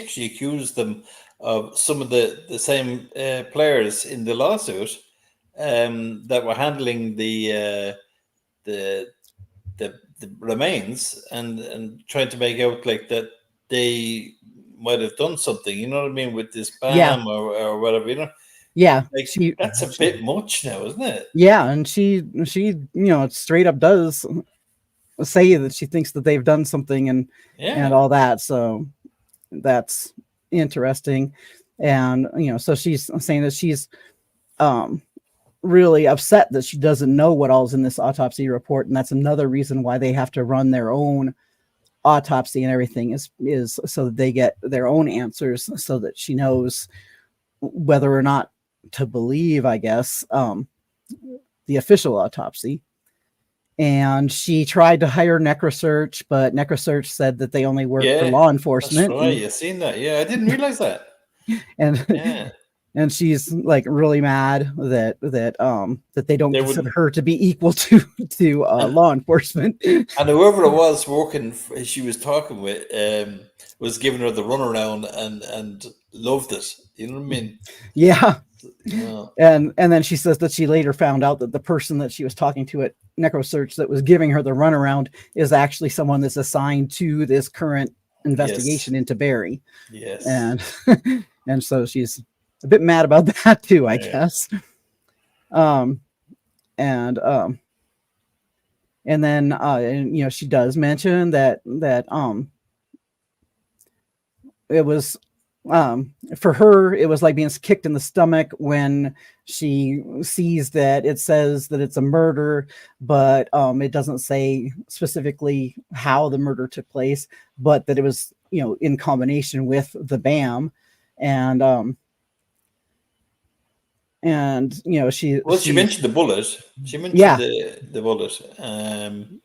actually accused them of some of the same players in the lawsuit that were handling the remains and trying to make out like that they might have done something. You know what I mean, with this BAM or whatever. Yeah, like that's a bit much now, isn't it? Yeah, and she straight up does say that she thinks that they've done something and all that. So that's interesting. And so she's saying that she's really upset that she doesn't know what all's in this autopsy report, and that's another reason why they have to run their own autopsy and everything is so that they get their own answers, so that she knows whether or not to believe, I guess, the official autopsy. And she tried to hire NecroSearch, but NecroSearch said that they only work for law enforcement. That's right. You've seen that. Yeah, I didn't realize that. And she's like really mad that they don't consider her to be equal to law enforcement. And whoever it was working, she was talking with, was giving her the runaround and loved it. You know what I mean? Yeah. And then she says that she later found out that the person that she was talking to at NecroSearch that was giving her the runaround is actually someone that's assigned to this current investigation into Barry. Yes. And so she's a bit mad about that too, I guess. And then she does mention that it was for her, it was like being kicked in the stomach when she sees that it says that it's a murder, but it doesn't say specifically how the murder took place, but that it was in combination with the BAM. And she mentioned the bullet. She mentioned the bullet. And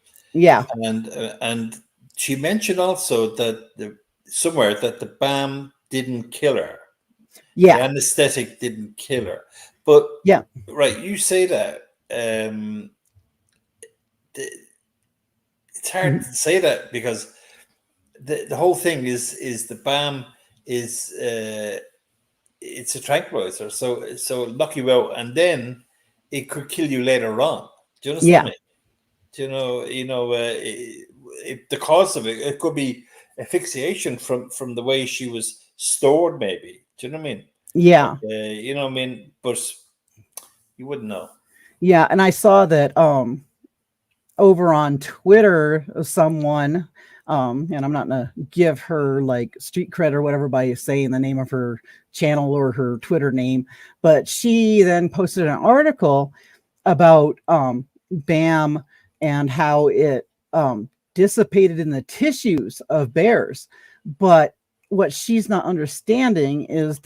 she mentioned also that somewhere that the BAM didn't kill her. The anesthetic didn't kill her. But right, you say that. It's hard to say that because the whole thing is the BAM is it's a tranquilizer, so knock you out, and then it could kill you later on. Do you understand me? Do the cause of it could be asphyxiation from the way she was stored, maybe. Do you know what I mean? Yeah. You know what I mean? But you wouldn't know. Yeah, and I saw that over on Twitter, someone And I'm not gonna give her like street cred or whatever by saying the name of her channel or her Twitter name, but she then posted an article about BAM and how it dissipated in the tissues of bears. But what she's not understanding is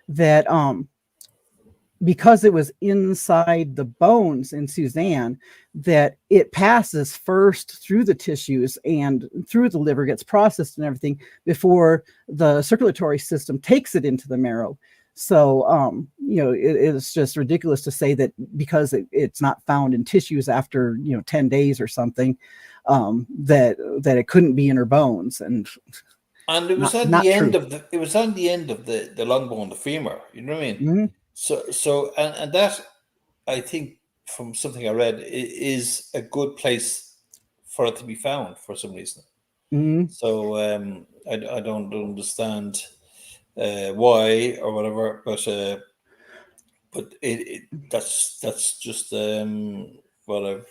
that because it was inside the bones in Suzanne, that it passes first through the tissues and through the liver, gets processed and everything before the circulatory system takes it into the marrow. So, it's just ridiculous to say that because it's not found in tissues after, 10 days or something, that it couldn't be in her bones. And it was on the end of the long bone, the femur. You know what I mean? Mm-hmm. So that, I think, from something I read, is a good place for it to be found for some reason. Mm-hmm. So I don't understand why or whatever, but that's just what I've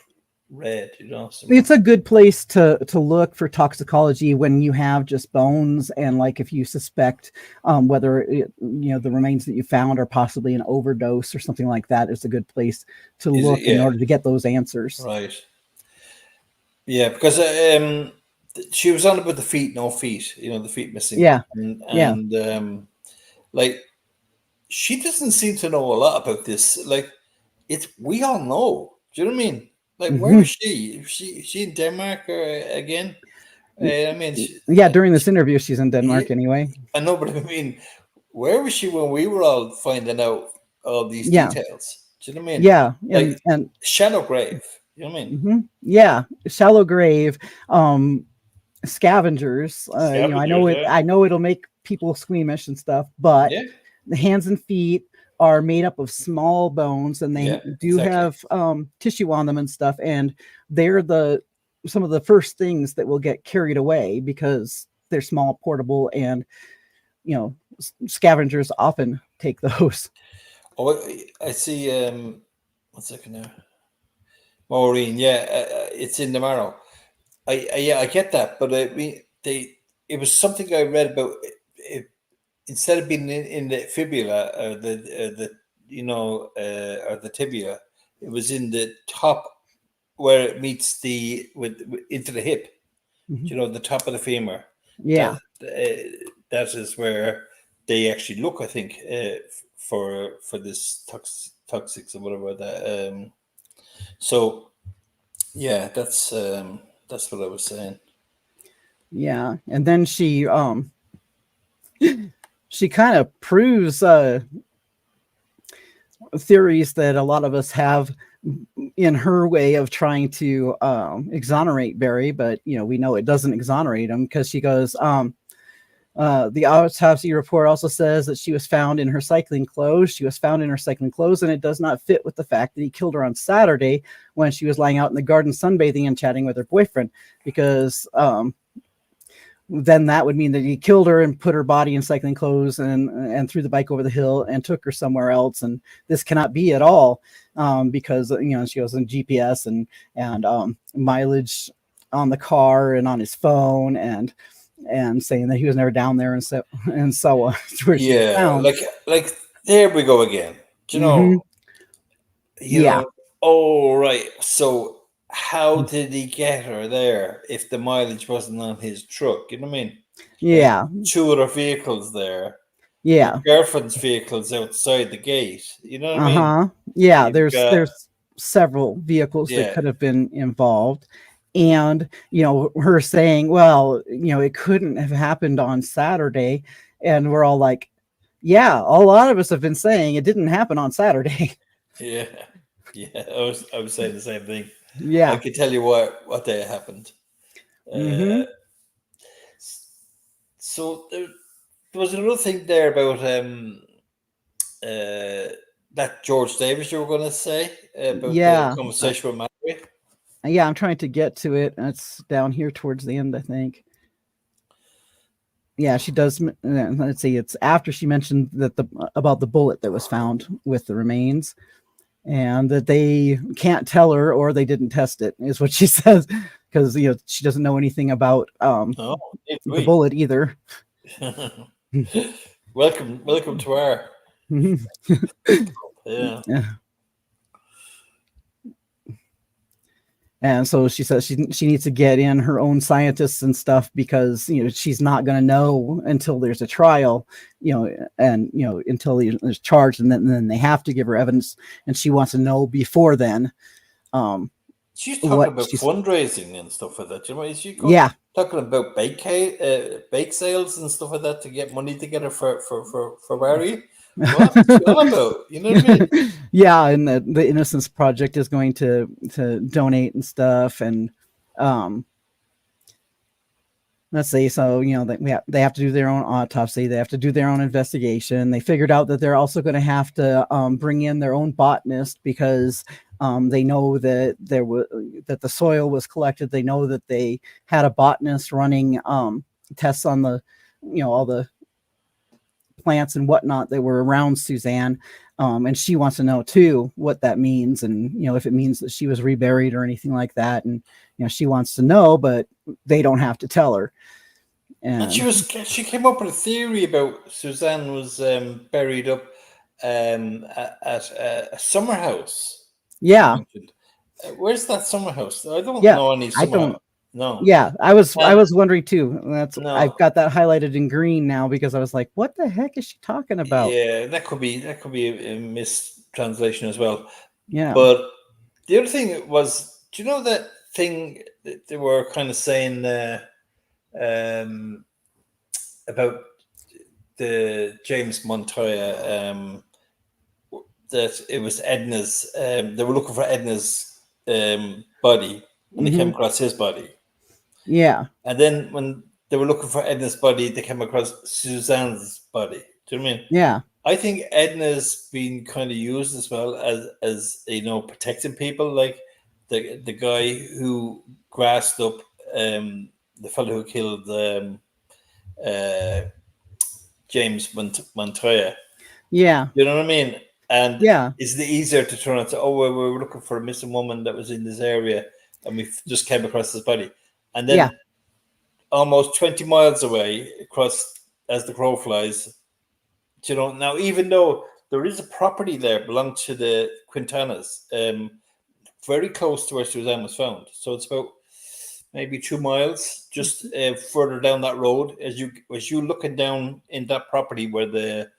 read. It's a good place to look for toxicology when you have just bones, and like if you suspect whether the remains that you found are possibly an overdose or something like that. It's a good place to look in order to get those answers. Right. Yeah, because she was on about the feet, no feet. The feet missing. Yeah. And like, she doesn't seem to know a lot about this. Like, we all know. Do you know what I mean? Like, where is she? Is she in Denmark again? During this interview, she's in Denmark anyway. I know, but I mean, where was she when we were all finding out all these details? Do you know what I mean? Yeah, like and shallow grave. You know what I mean? Mm-hmm. Yeah, shallow grave, scavengers. I know it. I know it'll make people squeamish and stuff, but the hands and feet are made up of small bones, and they do have tissue on them and stuff, and they're some of the first things that will get carried away because they're small, portable, and scavengers often take those. Oh, I see. 1 second now. Maureen, it's in the marrow. I get that, but it was something I read about. Instead of being in the fibula or the or the tibia, it was in the top where it meets into the hip. Mm-hmm. The top of the femur. Yeah, that is where they actually look, I think, for this toxics or whatever that. So yeah, that's what I was saying. Yeah, and then she she kind of proves theories that a lot of us have in her way of trying to exonerate Barry, but we know it doesn't exonerate him, because she goes, the autopsy report also says that she was found in her cycling clothes. She was found in her cycling clothes, and it does not fit with the fact that he killed her on Saturday when she was lying out in the garden sunbathing and chatting with her boyfriend, because then that would mean that he killed her and put her body in cycling clothes and threw the bike over the hill and took her somewhere else. And this cannot be at all, because she goes in GPS and mileage on the car and on his phone and saying that he was never down there and so on. Like there we go again. Do you know? Mm-hmm. Oh right. So how did he get her there if the mileage wasn't on his truck? You know what I mean? Yeah. 2 other vehicles there. Yeah. Your girlfriend's vehicle's outside the gate. You know what I mean? Yeah. There's several vehicles that could have been involved. And, her saying, well, it couldn't have happened on Saturday. And we're all like, yeah, a lot of us have been saying it didn't happen on Saturday. Yeah. I was saying the same thing. Yeah. I could tell you what day it happened. So there was another thing there about that George Davis you were going to say about the conversation with Mary. Yeah, I'm trying to get to it. It's down here towards the end, I think. Yeah, she does. Let's see. It's after she mentioned that about the bullet that was found with the remains, and that they can't tell her or they didn't test it, is what she says. because she doesn't know anything about No, the bullet either. welcome to our yeah. And so she says she needs to get in her own scientists and stuff because she's not going to know until there's a trial, and until there's charged, and then they have to give her evidence, and she wants to know before then. She's talking about fundraising and stuff like that. Is she talking about bake sales and stuff like that to get money together for Barry? What's she all about? You know what I mean? Yeah, and the Innocence Project is going to donate and stuff, and let's see. So they have to do their own autopsy. They have to do their own investigation. They figured out that they're also going to have to bring in their own botanist because they know that that the soil was collected. They know that they had a botanist running tests on the all the plants and whatnot that were around Suzanne, and she wants to know too what that means, and if it means that she was reburied or anything like that, and she wants to know, but they don't have to tell her. And she came up with a theory about Suzanne was buried up at a summer house. Yeah. Where's that summer house? I don't know any summer house. No. Yeah, I was wondering too. I've got that highlighted in green now because I was like, what the heck is she talking about? Yeah, that could be a mistranslation as well. Yeah. But the other thing was, do you know that thing that they were kind of saying about the James Montoya, that it was Edna's, they were looking for Edna's body when they came across his body. Yeah. And then when they were looking for Edna's body, they came across Suzanne's body. Do you know what I mean? Yeah. I think Edna's been kind of used as well as protecting people, like the guy who grassed up the fellow who killed James Montoya. Yeah. You know what I mean? And is it easier to turn and say, oh, well, we were looking for a missing woman that was in this area and we just came across this body. And then almost 20 miles away, across as the crow flies, now, even though there is a property there belonging to the Quintanas, very close to where Suzanne was found. So it's about maybe 2 miles just further down that road. As you looking down in that property where the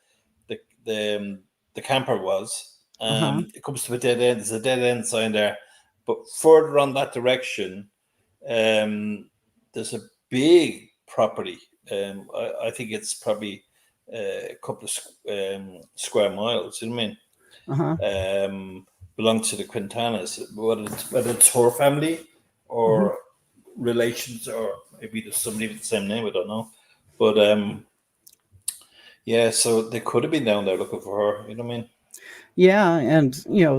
camper was, it comes to a dead end. There's a dead end sign there. But further on that direction, there's a big property. I think it's probably a couple of square miles. You know what I mean? Belong to the Quintanas, whether it's her family or relations, or maybe there's somebody with the same name. I don't know, but so they could have been down there looking for her. You know what I mean? Yeah, and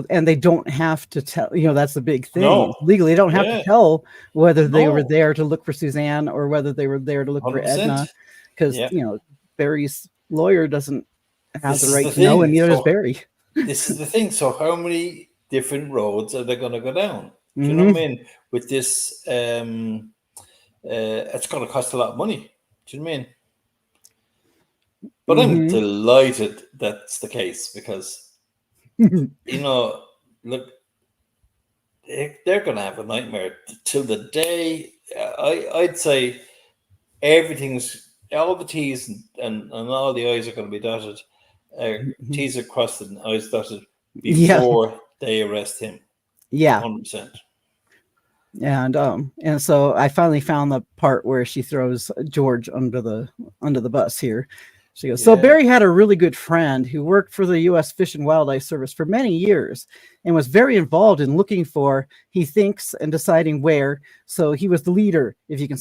and they don't have to tell. That's the big thing. No. Legally, they don't have to tell whether they were there to look for Suzanne or whether they were there to look 100%. For Edna, because Barry's lawyer doesn't have the right to know, and neither does Barry. This is the thing. So, how many different roads are they going to go down? Do you know what I mean? With this, it's going to cost a lot of money. Do you know what I mean? But I'm delighted that's the case because. Look, they're going to have a nightmare till the day. I'd say all the T's and all the I's are going to be dotted. T's are crossed and I's dotted before they arrest him. Yeah, 100%. And so I finally found the part where she throws George under the bus here. She goes, so Barry had a really good friend who worked for the U.S. Fish and Wildlife Service for many years and was very involved in looking for, he thinks, and deciding where. So he was the leader, if you can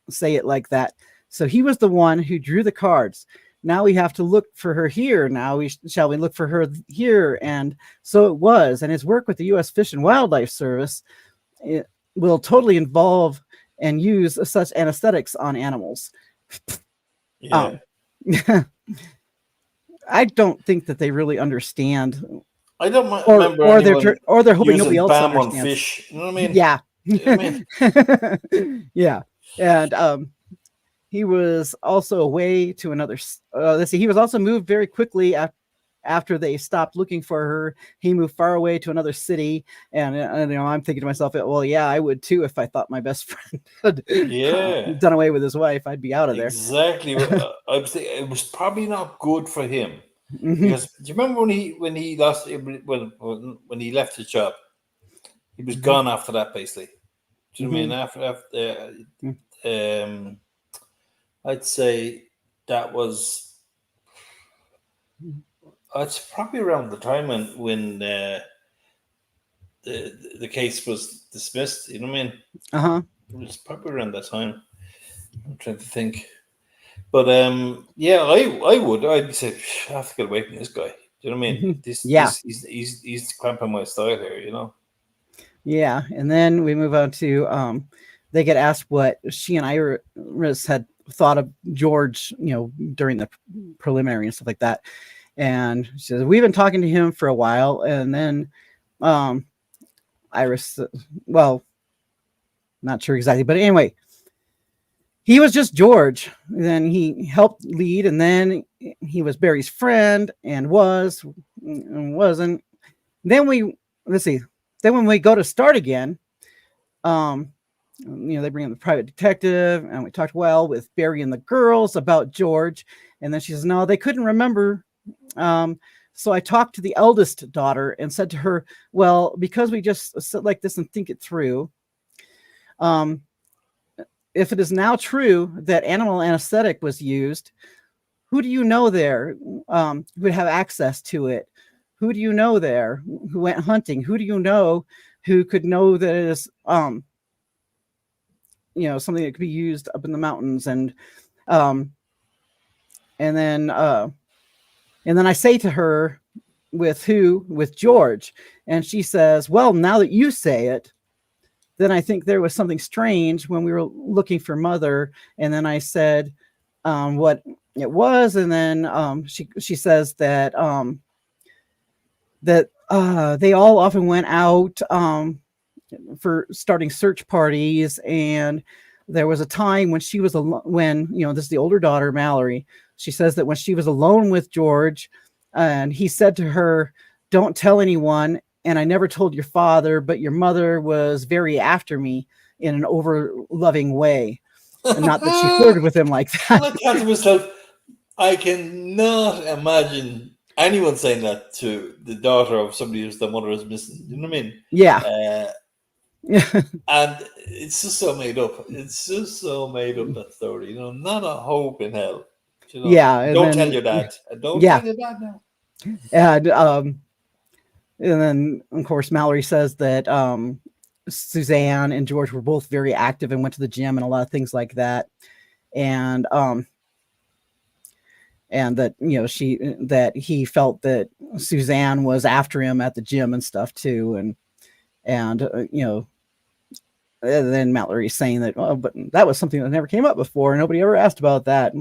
say it like that. So he was the one who drew the cards. Now we have to look for her here. Now shall we look for her here? And so it was. And his work with the U.S. Fish and Wildlife Service will totally involve and use such anesthetics on animals. Yeah. I don't think that they really understand. I don't remember. Or they're hoping nobody else balm understands. on fish. You know what I mean? Yeah, I mean, Yeah. And he was also away to another. Let's see. He was also moved very quickly after they stopped looking for her. He moved far away to another city, and I'm thinking to myself, well, yeah, I would too if I thought my best friend had yeah, done away with his wife. I'd be out of there. exactly. I was thinking it was probably not good for him Mhm, because do you remember when he lost when he left his job, he was mhm, gone after that basically. Do you know what I mean? mhm, Um, I'd say that was it's probably around the time when the case was dismissed. You know what I mean? uh-huh. It was probably around that time. I'm trying to think, but yeah, I'd say I have to get away from this guy. Do you know what I mean? Mhm. This Yeah. this he's cramping my style here. You know? Yeah. And then we move on to they get asked what she and Iris had thought of George, during the preliminary and stuff like that. And she says, we've been talking to him for a while. And then um Iris, well, not sure exactly, but anyway, he was just George. Then he helped lead, and then he was Barry's friend and was and wasn't. Then we let's see. Then when we go to start again, um, they bring in the private detective, and we talked with Barry and the girls about George, and then she says, no, they couldn't remember. So I talked to the eldest daughter and said to her, well, because we just sit like this and think it through, um, if it is now true that animal anesthetic was used, who do you know there who would have access to it? Who do you know there who went hunting? Who do you know who could know that it is something that could be used up in the mountains? Um and then I say to her, with George, and she says, well, now that you say it, then I think there was something strange when we were looking for mother. And then I said what it was, and then she says that they all often went out for starting search parties, and there was a time when she was when this is the older daughter, Mallory. She says that when she was alone with George, and he said to her, don't tell anyone, and I never told your father, but your mother was very after me in an over loving way. And not that she flirted with him like that. I thought to myself, I cannot imagine anyone saying that to the daughter of somebody who's the mother is missing. You know what I mean? Yeah. Uh, and it's just so made up. It's just so made up, that story. Not a hope in hell. Yeah. And Don't tell then, your dad. Don't yeah. tell your dad now. And then, of course, Mallory says that Suzanne and George were both very active and went to the gym and a lot of things like that. And that he felt that Suzanne was after him at the gym and stuff too. And and then Mallory saying that, oh, but that was something that never came up before. Nobody ever asked about that.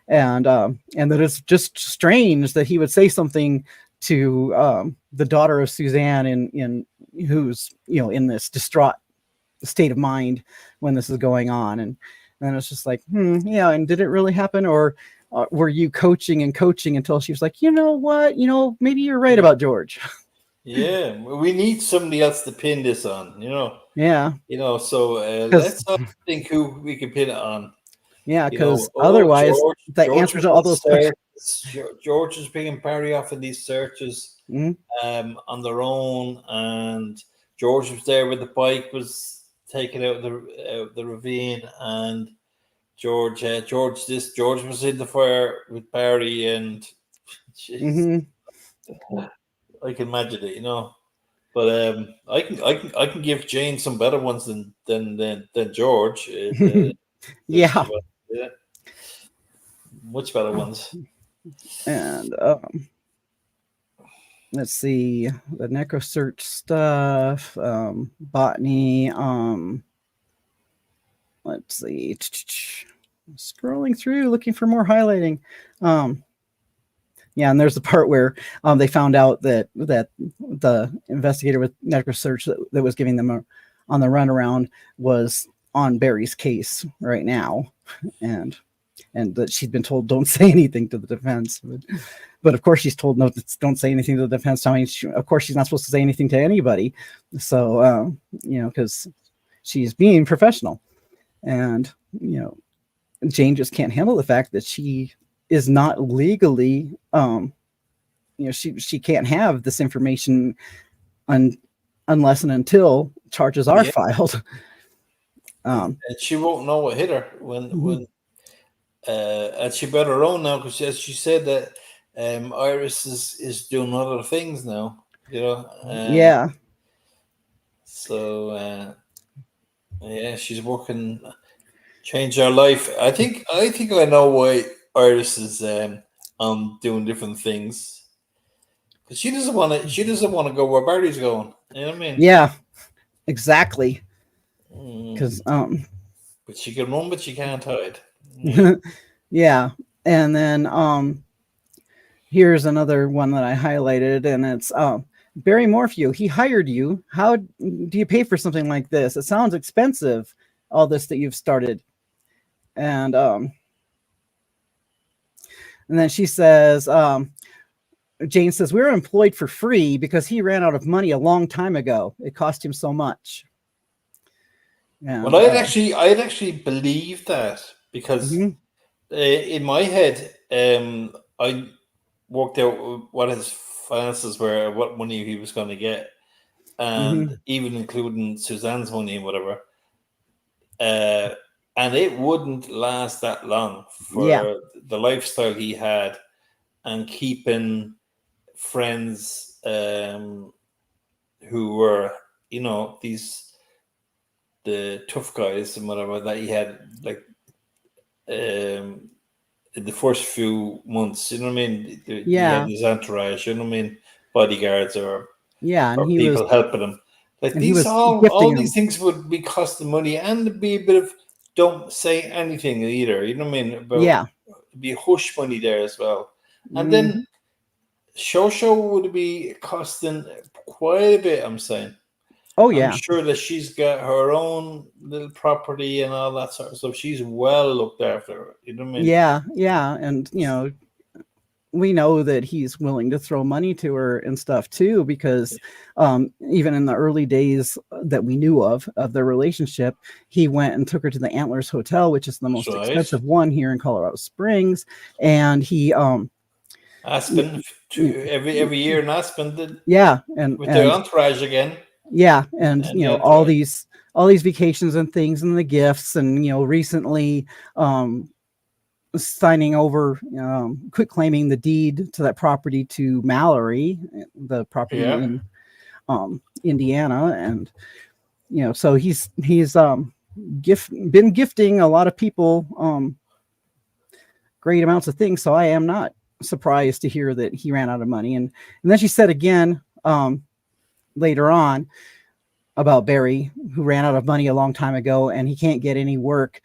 And that it's just strange that he would say something to the daughter of Suzanne in who's in this distraught state of mind when this is going on. And then it's just like, yeah. And did it really happen, or were you coaching until she was like, you know what, maybe you're right about George. Yeah, we need somebody else to pin this on. Yeah. So let's all think who we can pin it on. Yeah, because otherwise, the answer to all those questions. George is bringing Barry off in these searches on their own, and George was there with the bike was taken out of the ravine, and George was in the fire with Barry, and I can imagine it, But I can give Jane some better ones than George. Yeah. Yeah, much better ones. And let's see, the necrosearch stuff, botany. Let's see, scrolling through looking for more highlighting. Yeah, and there's the part where they found out that the investigator with necrosearch that was giving them on the runaround was on Barry's case right now, and that she'd been told don't say anything to the defense. But of course she's told no, don't say anything to the defense. I mean, of course she's not supposed to say anything to anybody. So because she's being professional, and Jane just can't handle the fact that she is not legally, she can't have this information unless and until charges are filed. And she won't know what hit her when and she better own now, because as she said that Iris is doing other things now, yeah. So she's working, change her life. I think I know why Iris is doing different things, because she doesn't want to go where Barry's going. You know what I mean? Yeah, exactly. Because but she can run, but she can't hide. Yeah. And then here's another one that I highlighted, and it's Barry Morphew. He hired you. How do you pay for something like this? It sounds expensive, all this that you've started. And then she says, Jane says, we were employed for free because he ran out of money a long time ago. It cost him so much. And, well, I'd actually believe that, because in my head, I worked out what his finances were, what money he was going to get, and even including Suzanne's money and whatever. And it wouldn't last that long for the lifestyle he had, and keeping friends who were, the tough guys and whatever that he had, like in the first few months, you know what I mean? He had his entourage, you know what I mean? Bodyguards or people helping him. Like these, all these things would be costing money, and it'd be a bit of don't say anything either, you know what I mean? About be hush money there as well. And then Show would be costing quite a bit, I'm saying. Oh, yeah. I'm sure that she's got her own little property and all that sort of stuff. She's well looked after, you know what I mean? Yeah. And, we know that he's willing to throw money to her and stuff too, because even in the early days that we knew of their relationship, he went and took her to the Antlers Hotel, which is the most expensive one here in Colorado Springs. And he Aspen every year in Aspen, and with their entourage again. Yeah, and all these vacations and things and the gifts, and recently signing over, quit claiming the deed to that property to Mallory, the property in Indiana, and so he's been gifting a lot of people great amounts of things. So I am not surprised to hear that he ran out of money. And then she said again later on about Barry, who ran out of money a long time ago, and he can't get any work.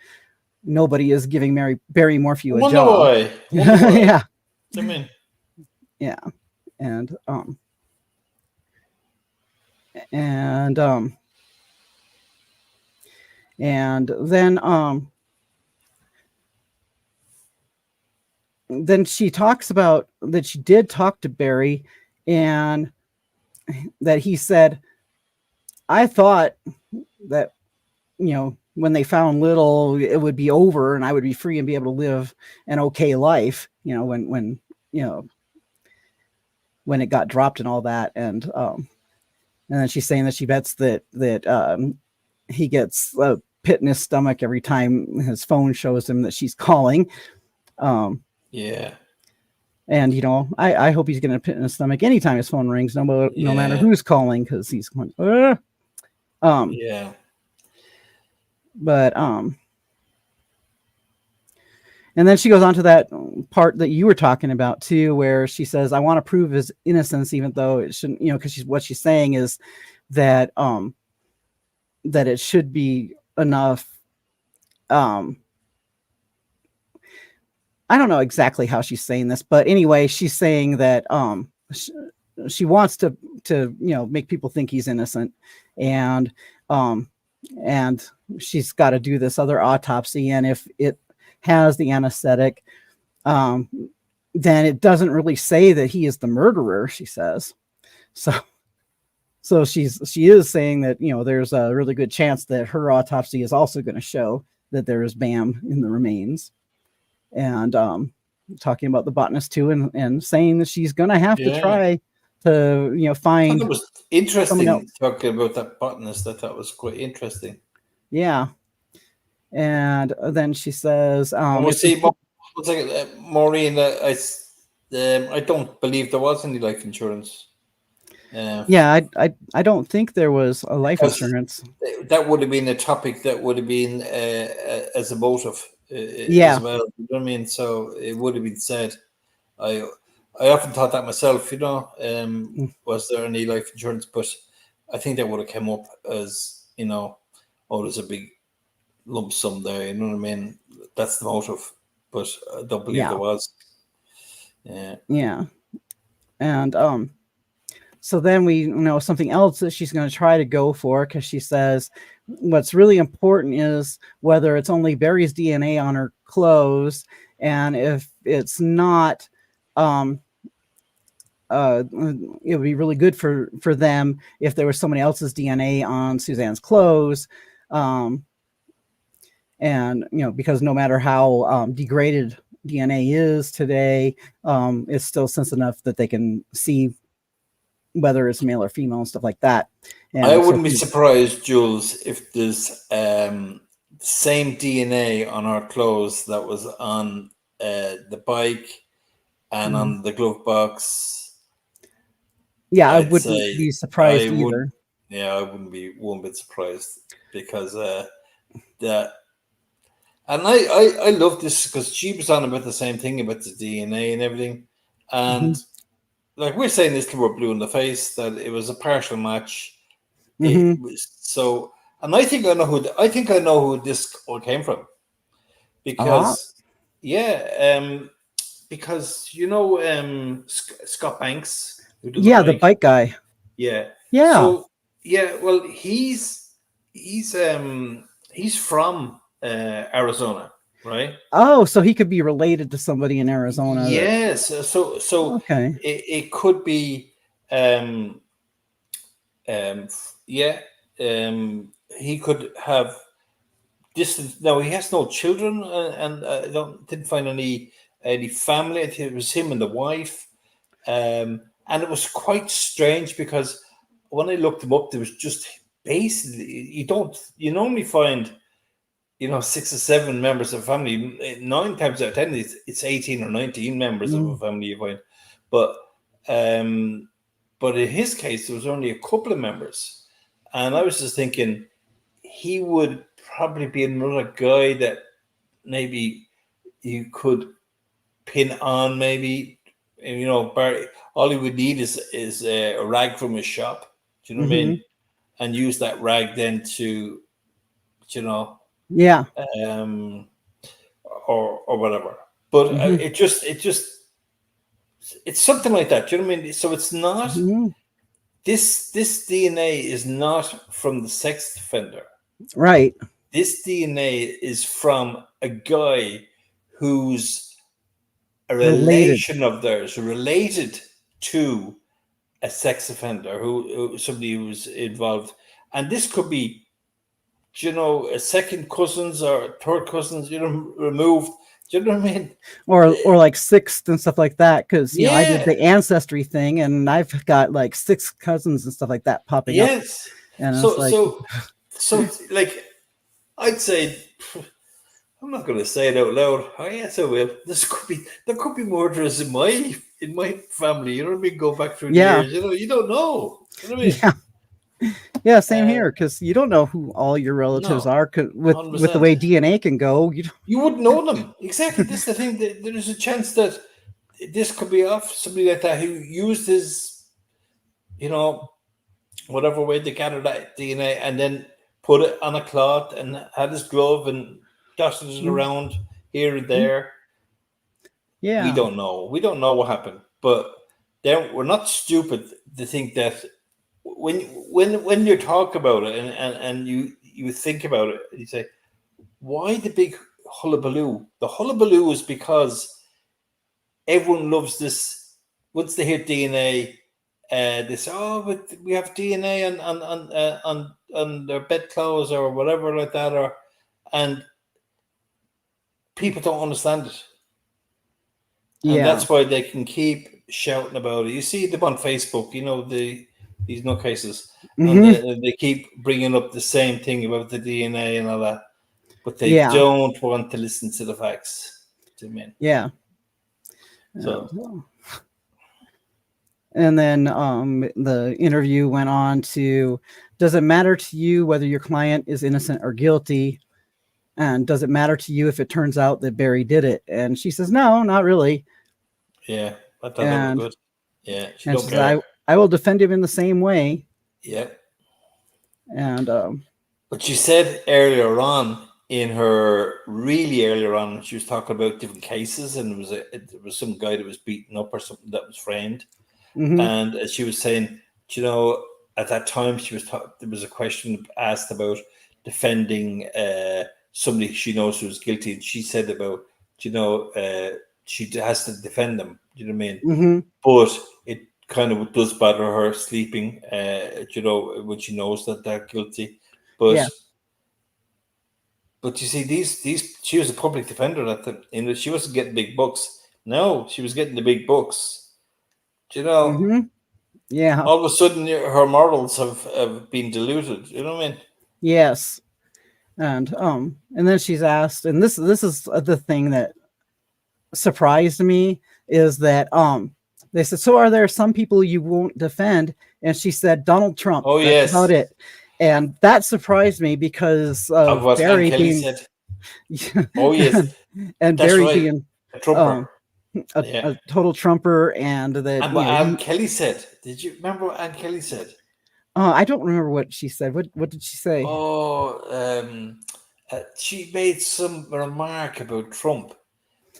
Nobody is giving Barry Morphew a job. Why. Yeah. I mean, yeah. And then she talks about that she did talk to Barry, and that he said, I thought that, when they found Little, it would be over and I would be free and be able to live an okay life, when it got dropped and all that. And then she's saying that she bets that he gets a pit in his stomach every time his phone shows him that she's calling. Yeah. And, I hope he's going to pit in his stomach anytime his phone rings, no matter who's calling, because he's going, yeah. But, and then she goes on to that part that you were talking about too, where she says, I want to prove his innocence, even though it shouldn't, because what she's saying is that, that it should be enough. I don't know exactly how she's saying this, but anyway, she's saying that she wants to make people think he's innocent, and and she's got to do this other autopsy. And if it has the anesthetic, um, then it doesn't really say that he is the murderer, she says. So she is saying that, you know, there's a really good chance that her autopsy is also going to show that there is BAM in the remains. And talking about the botanist too, and saying that she's going to have to try to, you know, find. It was interesting talking about that botanist. I thought it was quite interesting. Yeah. And then she says, we'll see. Maureen, I don't believe there was any life insurance. Yeah, I don't think there was a life insurance. That would have been a topic that would have been as a motive as well. You know what I mean? So it would have been said. I often thought that myself, you know, was there any life insurance? But I think that would have come up as, you know, oh, there's a big lump sum there, you know what I mean? That's the motive. But I don't believe there was. Yeah. And so then we know something else that she's going to try to go for, because she says what's really important is whether it's only Barry's DNA on her clothes, and if it's not, it would be really good for them if there was somebody else's DNA on Suzanne's clothes. And, you know, because no matter how degraded DNA is today, it's still sensitive enough that they can see whether it's male or female and stuff like that. And I wouldn't be surprised, Jules, if there's same DNA on our clothes that was on the bike and on the glove box. Yeah, I wouldn't be surprised either. I wouldn't be one bit surprised, because that. And I love this, because she was on about the same thing about the DNA and everything, and like we're saying this till we're blue in the face that it was a partial match. It was, so, and I think I know who this all came from, because because you know Scott Banks, who does the bike guy. Yeah. So well, he's from Arizona, right? Oh, so he could be related to somebody in Arizona. Yes. So okay. It could be he could have distance. No, he has no children, and I didn't find any family. It was him and the wife, and it was quite strange, because when I looked him up, there was just basically you normally find, you know, 6 or 7 members of a family. 9 times out of 10, it's 18 or 19 members of a family you find, but in his case, there was only a couple of members, and I was just thinking he would probably be another guy that maybe you could pin on, maybe, you know, Barry. All he would need is a rag from his shop. Do you know what I mean? And use that rag then to, you know, or whatever. But it's something like that. Do you know what I mean? So it's not this DNA is not from the sex offender, right? This DNA is from a guy who's a relation of theirs, related to a sex offender, who somebody who's involved, and this could be, you know, a second cousins or third cousins, you know, removed. Do you know what I mean? Or like sixth and stuff like that, because you know, I did the ancestry thing, and I've got like 6 cousins and stuff like that popping up. And so like, I'd say, I'm not going to say it out loud. Oh yes, I will. There could be murderers in my family. You know what I mean? Go back through the years. You know, you don't know. You know what I mean? Yeah, same here, because you don't know who all your relatives are. With the way DNA can go, you wouldn't know them. Exactly. This is the thing. There's a chance that this could be off somebody like that who used his, you know, whatever way they gathered that DNA and then put it on a cloth and had his glove and dusted it around here and there. Yeah, we don't know. We don't know what happened, but then we're not stupid to think that when you talk about it and you would think about it, and you say, why the big hullabaloo? The hullabaloo is because everyone loves this. Once they hear DNA, they say, "Oh, but we have DNA on their bedclothes or whatever like that," and people don't understand it, and Yeah. that's why they can keep shouting about it. You see them on Facebook, these nutcases, and Hmm. they keep bringing up the same thing about the DNA and all that, but they Yeah. don't want to listen to the facts. To me, Yeah. so. And then the interview went on to, does it matter to you whether your client is innocent or guilty? And does it matter to you if it turns out that Barry did it? And she says, no, not really. Yeah, I thought that was And good. Yeah, she and don't she said, care. I will defend him in the same way. Yeah, And but she said earlier on really earlier on, she was talking about different cases, and it was some guy that was beaten up or something that was framed, mhm, and she was saying, at that time there was a question asked about defending somebody she knows who's guilty, and she said about she has to defend them. Do you know what I mean? mhm, But it kind of does bother her sleeping, when she knows that they're guilty. But yeah, you see, these she was a public defender she wasn't getting big bucks. No, she was getting the big bucks. mhm, yeah, All of a sudden her morals have been diluted. You know what I mean? yes. And then she's asked, and this is the thing that surprised me, is that they said, so are there some people you won't defend? And she said, Donald Trump. Oh That's about yes, it. And that surprised me because of of what Ann Barry Kelly being said. Oh yes, and that's Barry right. being A trumper. Yeah. a total Trumper, and that And what Ann Kelly said. Did you remember what Ann Kelly said? I don't remember what she said. What did she say? Oh, she made some remark about Trump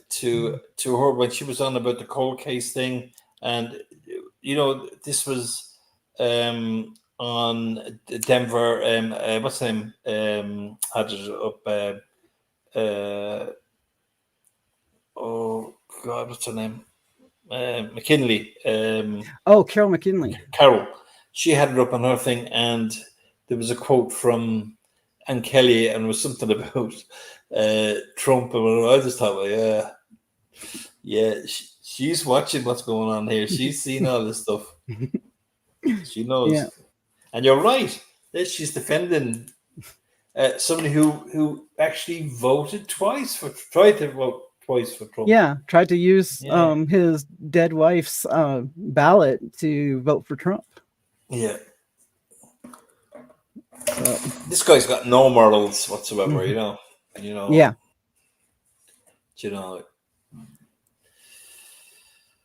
to her when she was on about the cold case thing, and this was on Denver. What's the name? Had it up. Oh God, what's her name? McKinley. Oh, Carol McKinley. Carol. She had it up on her thing, and there was a quote from Ann Kelly, and it was something about Trump. And I just thought, well, yeah, she's watching what's going on here. She's seen all this stuff. She knows. Yeah. And you're right. That she's defending somebody who actually tried to vote twice for Trump. Yeah, tried to use Yeah. his dead wife's ballot to vote for Trump. Yeah. So, This guy's got no morals whatsoever, mhm. you know. Yeah, You know.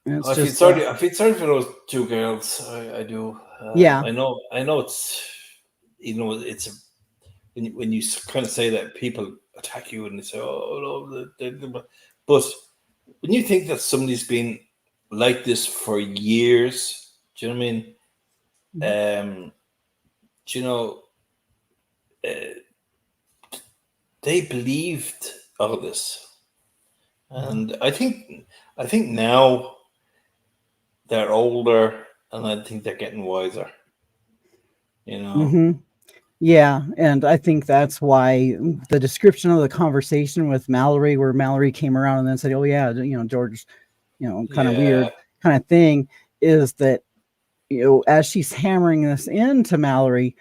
it's I feel just sorry. I feel sorry for those two girls. I do. yeah, I know. It's. It's when you kind of say that, people attack you and they say, "Oh no," but when you think that somebody's been like this for years, do you know what I mean? Do you know? They believed all of this, and I think now they're older, and I think they're getting wiser. hmm yeah, and I think that's why the description of the conversation with Mallory, where Mallory came around and then said, "Oh yeah, George, kind of Yeah. weird kind of thing," is that as she's hammering this into Mallory,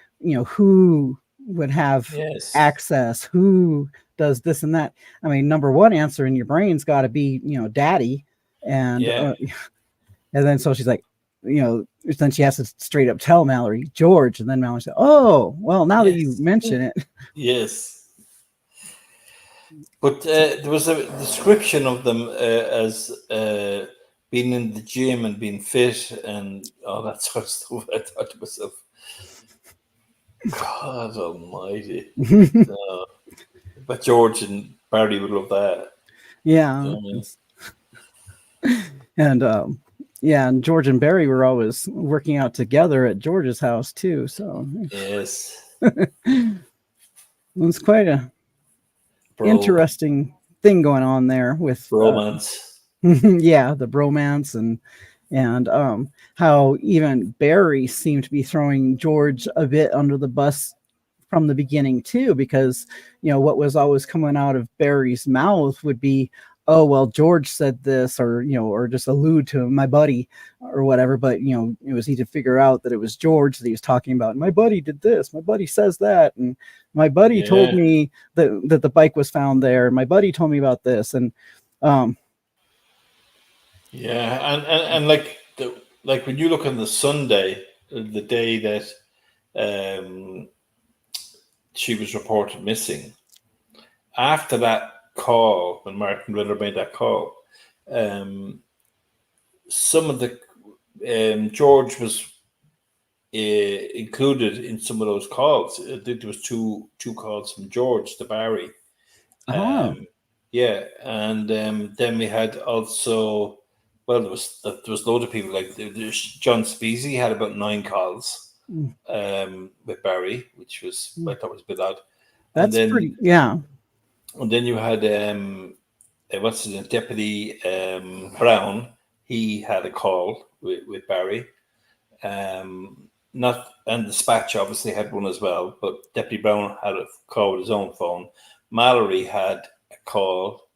who would have Yes. access, who does this and that. I mean, number one answer in your brain's got to be, daddy. And, Yeah. and then so she's like, then she has to straight up tell Mallory, George. And then Mallory said, oh, well, now that you Yes. mention it. Yes. But there was a description of them as being in the gym and being fit and all that sort of stuff. I thought to myself, God Almighty! But George and Barry would love that. Yeah. You know what I mean? And yeah, and George and Barry were always working out together at George's house too. So Yes. It's quite a Bro, interesting thing going on there with romance. yeah, the bromance and how even Barry seemed to be throwing George a bit under the bus from the beginning too, because what was always coming out of Barry's mouth would be, oh well, George said this, or or just allude to my buddy or whatever. But it was easy to figure out that it was George that he was talking about. My buddy did this, my buddy says that, and my buddy told Yeah, me that the bike was found there, my buddy told me about this. And um yeah, and like like when you look on the Sunday, the day that um, she was reported missing, after that call, when Martin Ritter made that call, um, some of the George was included in some of those calls. There was two calls from George to Barry. oh Yeah, and then we had also, well, there was loads of people like John Speasy had about 9 calls mm, with Barry, which was I mm. thought was a bit odd. And That's then pretty, yeah. you had what's his name, Deputy Brown. He had a call with Barry. Not and Dispatch obviously had one as well, but Deputy Brown had a call with his own phone. Mallory had a call.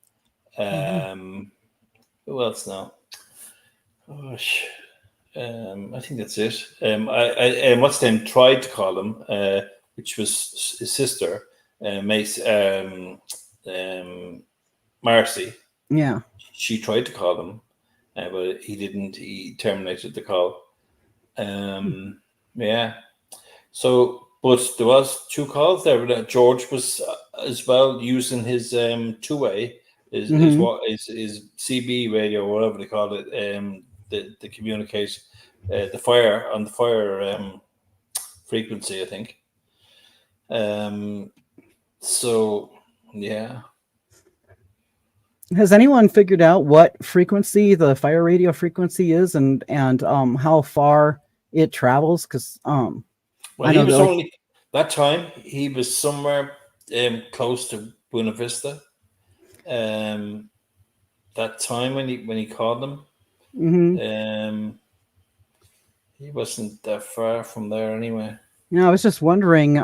Mhm. Who else now? Gosh, I think that's it. What's the name? Tried to call him, which was his sister, Mace, Marcy. Yeah. She tried to call him, but he didn't. He terminated the call. Mm. Yeah. So, but there was 2 calls there. But George was as well using his two-way, is Mhm. what is CB radio, or whatever they call it, the communicate the fire on the fire frequency, I think. Um, so yeah, Has anyone figured out what frequency the fire radio frequency is, and how far it travels? Because well, I he know that, was like, only that time he was somewhere close to Buena Vista. Um, that time when he called them, mhm. um, he wasn't that far from there anyway. I was just wondering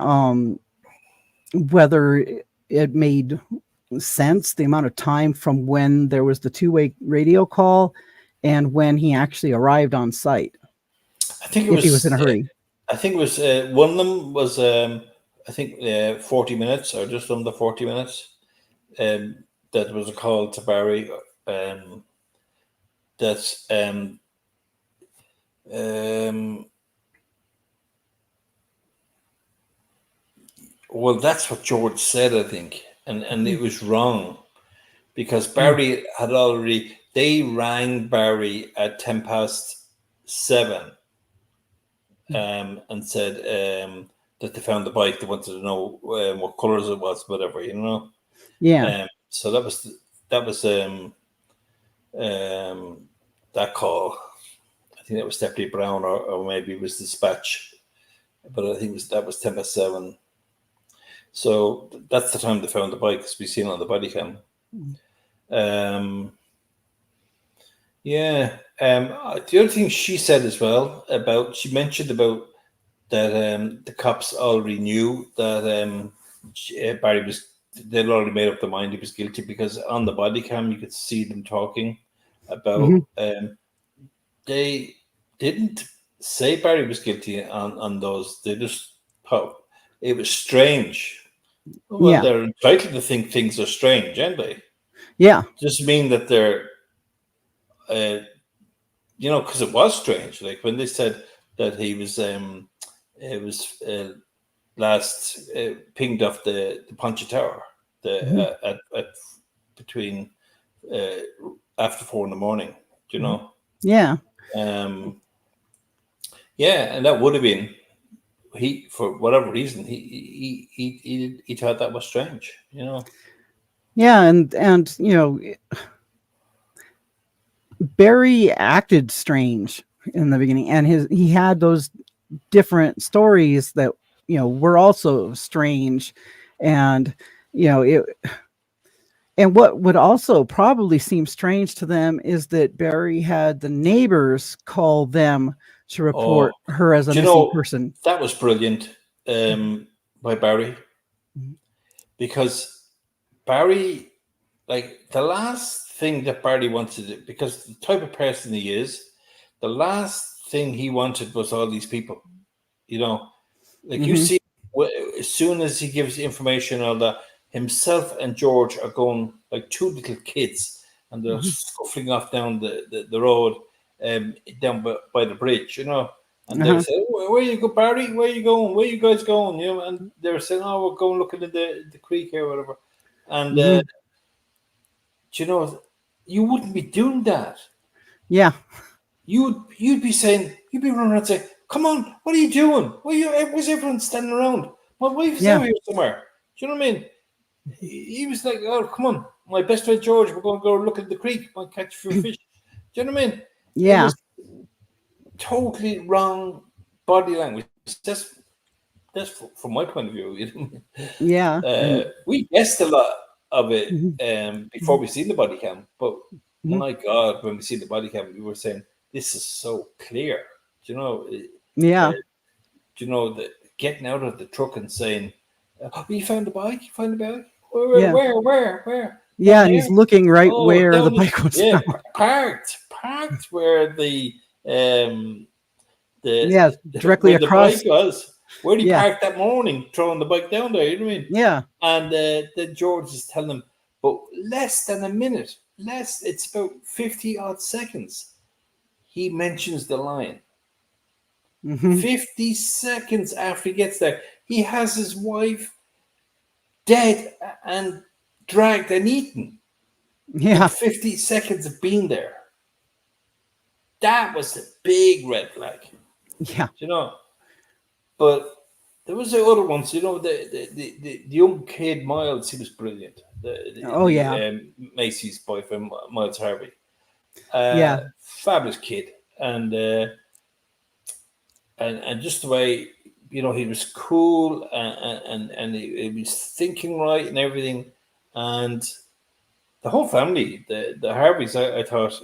whether it made sense, the amount of time from when there was the two-way radio call and when he actually arrived on site, I think it if he was in was. a hurry. I think it was one of them was. I think 40 minutes or just under 40 minutes. Um, that was a call to Barry. Um, that's um, well, that's what George said, I think, and it was wrong because Mm, Barry had already. They rang Barry at 7:10 mm. and said that they found the bike. They wanted to know what colors it was, whatever, you know. Yeah. So that was um, that call. I think that was Deputy Brown, or maybe it was Dispatch, but I think that was 10:07. So that's the time they found the bike, because we seen it on the body cam. Mm. Um, yeah. The other thing she said as well about, she mentioned about that the cops already knew that Barry was, they'd already made up their mind he was guilty, because on the body cam you could see them talking about Mhm. they didn't say Barry was guilty on those. They just thought it was strange. Well, Yeah. they're entitled to think things are strange, aren't they? Yeah. Just mean that they're uh, because it was strange. Like when they said that he was it was last pinged off the Poncha Tower, Mhm. at between after 4 in the morning. You Mhm. know, Yeah. um, yeah, and that would have been, he, for whatever reason, he thought that was strange. You know. Yeah. And Barry acted strange in the beginning, and he had those different stories that were also strange. And it, and what would also probably seem strange to them is that Barry had the neighbors call them to Oh, report her as a do you missing know person. that was brilliant by Barry, Mhm. because Barry, like the last thing that Barry wanted to do, because the type of person he is, the last thing he wanted was all these people, you know, like you Mhm. see, as soon as he gives information on that, himself and George are going like two little kids, and they're Mhm. scuffling off down the road, down by the bridge, and they're Uh-huh. saying, where you go, Barry? Where you going? Where you guys going? And they're saying, oh, we're going looking in the creek here, or whatever. And Mhm. do you know, you wouldn't be doing that. Yeah. You'd be saying, you'd be running around saying, come on, what are you doing? Where's everyone standing around? My wife is Yeah. out here somewhere. Do you know what I mean? He was like, oh, come on, my best friend George, we're going to go look at the creek, might catch a few fish. Do you know what I mean? It Yeah. was totally wrong body language. That's from my point of view. Yeah. And We guessed a lot of it mhm. before Mhm. we seen the body cam, but Mhm. my God, when we see the body cam, we were saying this is so clear. Do you know? Yeah. The getting out of the truck and saying, "Oh, you found the bike? You found the bike? Where? Yeah. Where? Where? Where? Yeah. Down And he's here? looking right Oh, where the down the bike was yeah, found. parked where um the Yeah. Directly where the bike across. was. Where he Yeah. parked that morning, throwing the bike down there. You know what I mean? Yeah. And then George is telling him, but less than a minute, it's about 50 odd seconds. He mentions the line. Hmm. 50 seconds after he gets there, he has his wife dead and dragged and eaten in Yeah. 50 seconds of being there. That was the big red flag, Yeah. you know. But there was the other ones, the young kid Miles, he was brilliant. Oh yeah. Macy's boyfriend, Miles Harvey, Yeah. fabulous kid, and just the way he was cool, and he was thinking right and everything, and the whole family, the Harveys, I thought,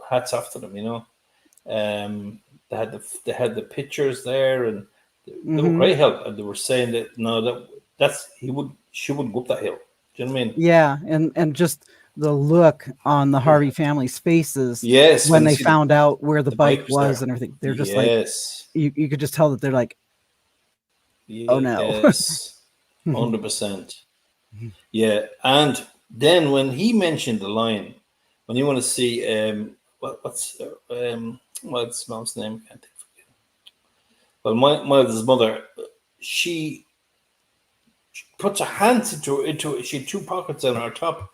hats off to them. They had the pictures there, and they were Hmm. great help, and they were saying that no, she wouldn't go up that hill. Do you know what I mean? Yeah. And just the look on the Yeah. Harvey family's faces Yes, when when they they see the found out where the the bike bike was was there. and everything. They're just like, Yes, you could just tell that they're like, oh no. yes, 100%. Yeah, and then when he mentioned the line, when you want to see what's mom's name? Can't think. Well, Miles' mother, she puts her hands into she had two pockets on her top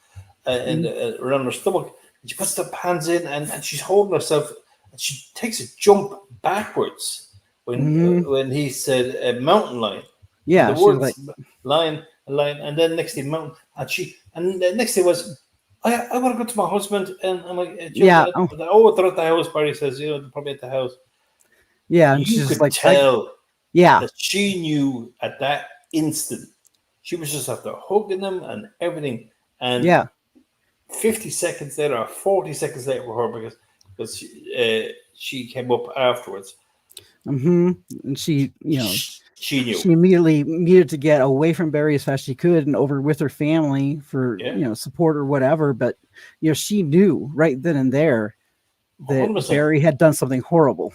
and around her stomach. And she puts the hands in, and she's holding herself, and she takes a jump backwards Hmm. when he said mountain lion. And Yeah. the She's like, words lion, and then next thing mountain, and the next thing was, I want to go to my husband, and I'm like, Jules, yeah. Oh, they're at the house. Barry says, they're probably at the house. yeah. And You she's just could like, I, tell yeah. that she knew at that instant. She was just after hugging them and everything. And Yeah. 50 seconds later, or 40 seconds later for her, because she came up afterwards. Hmm. And She knew. she immediately needed to get away from Barry as fast as she could and over with her family for, Yeah, support or whatever. But, she knew right then and there that 100%. Barry had done something horrible.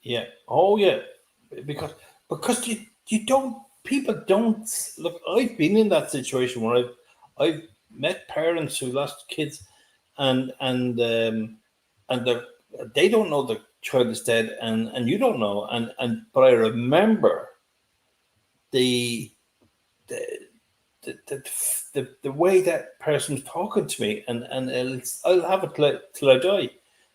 Yeah. Oh, yeah. Because because you don't people don't look. I've been in that situation where I've met parents who lost kids, and they don't know the child is dead, and you don't know, and but I remember the the the way that person's talking to me, and I'll have it till I die,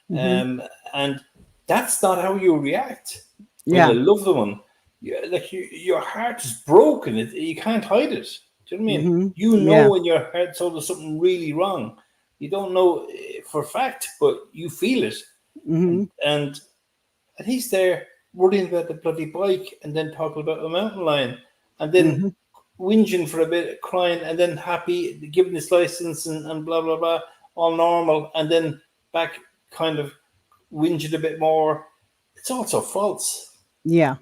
Hmm. and that's not how you react when you Yeah. love the one. Your heart is broken. You can't hide it. Do you know what I mean? Hmm. You Yeah. know in your heart, so there's something really wrong. You don't know for a fact, but you feel it, Hmm. and he's there worrying about the bloody bike, and then talking about a mountain lion, and then whinging for a bit, crying, and then happy, giving his license and blah blah blah, all normal, and then back kind of whinging a bit more. It's also false. Yeah.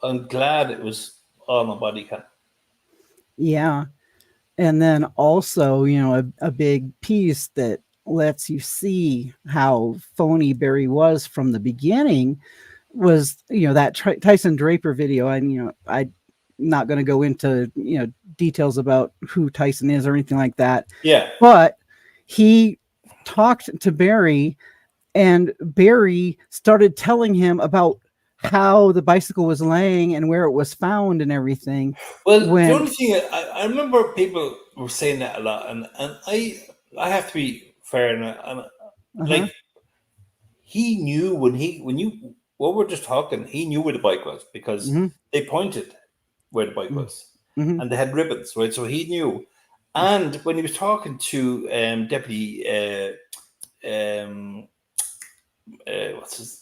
I'm glad it was on a body cam. Yeah. And then also, a big piece that lets you see how phony Barry was from the beginning was, that Tyson Draper video. And, I'm not going to go into, details about who Tyson is or anything like that. Yeah. But he talked to Barry, and Barry started telling him about how the bicycle was laying and where it was found and everything. Well, the only thing I remember people were saying that a lot, and I have to be fair, and like he knew when you what we're just talking, he knew where the bike was because they pointed where the bike was, and they had ribbons, right? So he knew. And when he was talking to Deputy, what's his?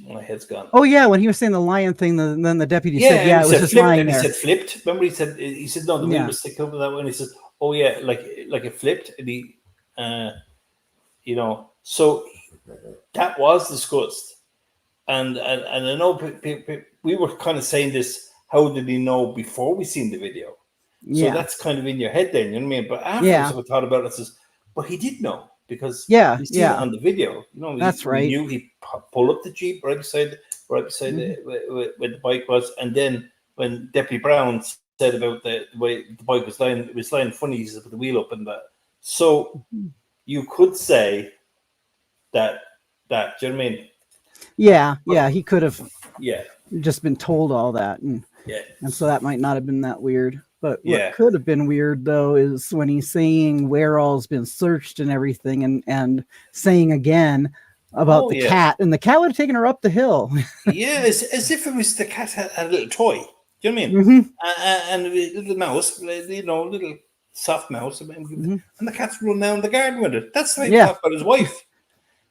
My head's gone. Oh yeah, when he was saying the lion thing, then the deputy said, "Yeah, it was just flipped, lying and there." He said flipped. Remember, he said no, the wheel was sticking up that way. And he said, "Oh yeah, like it flipped." And he, so that was discussed. And I know we were kind of saying this. How did he know before we seen the video? So that's kind of in your head then, you know what I mean? But afterwards, I thought about it, says, but he did know because we seen it on the video. That's right. We knew he pulled up the Jeep right beside where the bike was, and then when Deputy Brown said about the way the bike was lying, it was lying funny. He said, put the wheel up and that. So you could say that. Do you know what I mean? Yeah, he could have just been told all that, and so that might not have been that weird. But what could have been weird though is when he's saying where all's been searched and everything, and saying again about the cat, and the cat would have taken her up the hill. As if it was the cat had a little toy. Do you know what I mean? And a little mouse, little soft mouse, and the cat's running down the garden with it. That's the way he talked about his wife.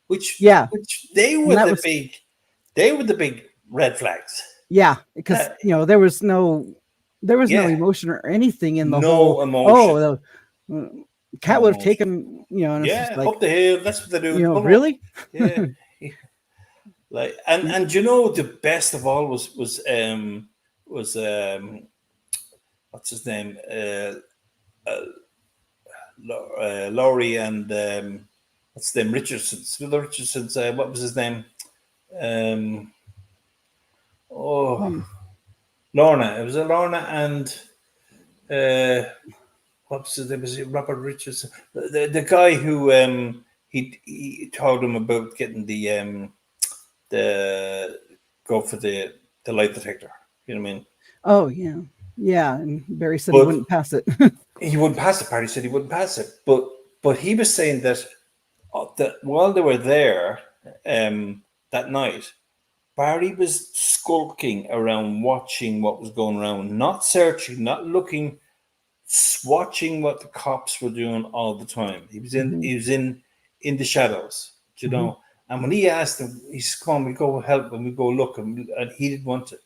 Which they were the big red flags. Yeah, because there was no emotion or anything in the whole emotion. The cat would have taken and it's just like, up the hill. That's what they do. Really? Yeah. Like and the best of all was what's his name? Laurie and what's them Richardson's? The Richardsons. What was his name? Lorna. It was Lorna and what was his name? Was it Robert Richardson? The guy who he told him about getting the go for the lie detector. You know what I mean? Oh yeah. And Barry said he wouldn't pass it. He wouldn't pass it. Barry said he wouldn't pass it. But he was saying that while they were there that night, Barry was skulking around, watching what was going around, not searching, not looking, watching what the cops were doing all the time. He was in the shadows, And when he asked him, he said, "Come on, we go help and we go look," and he didn't want it.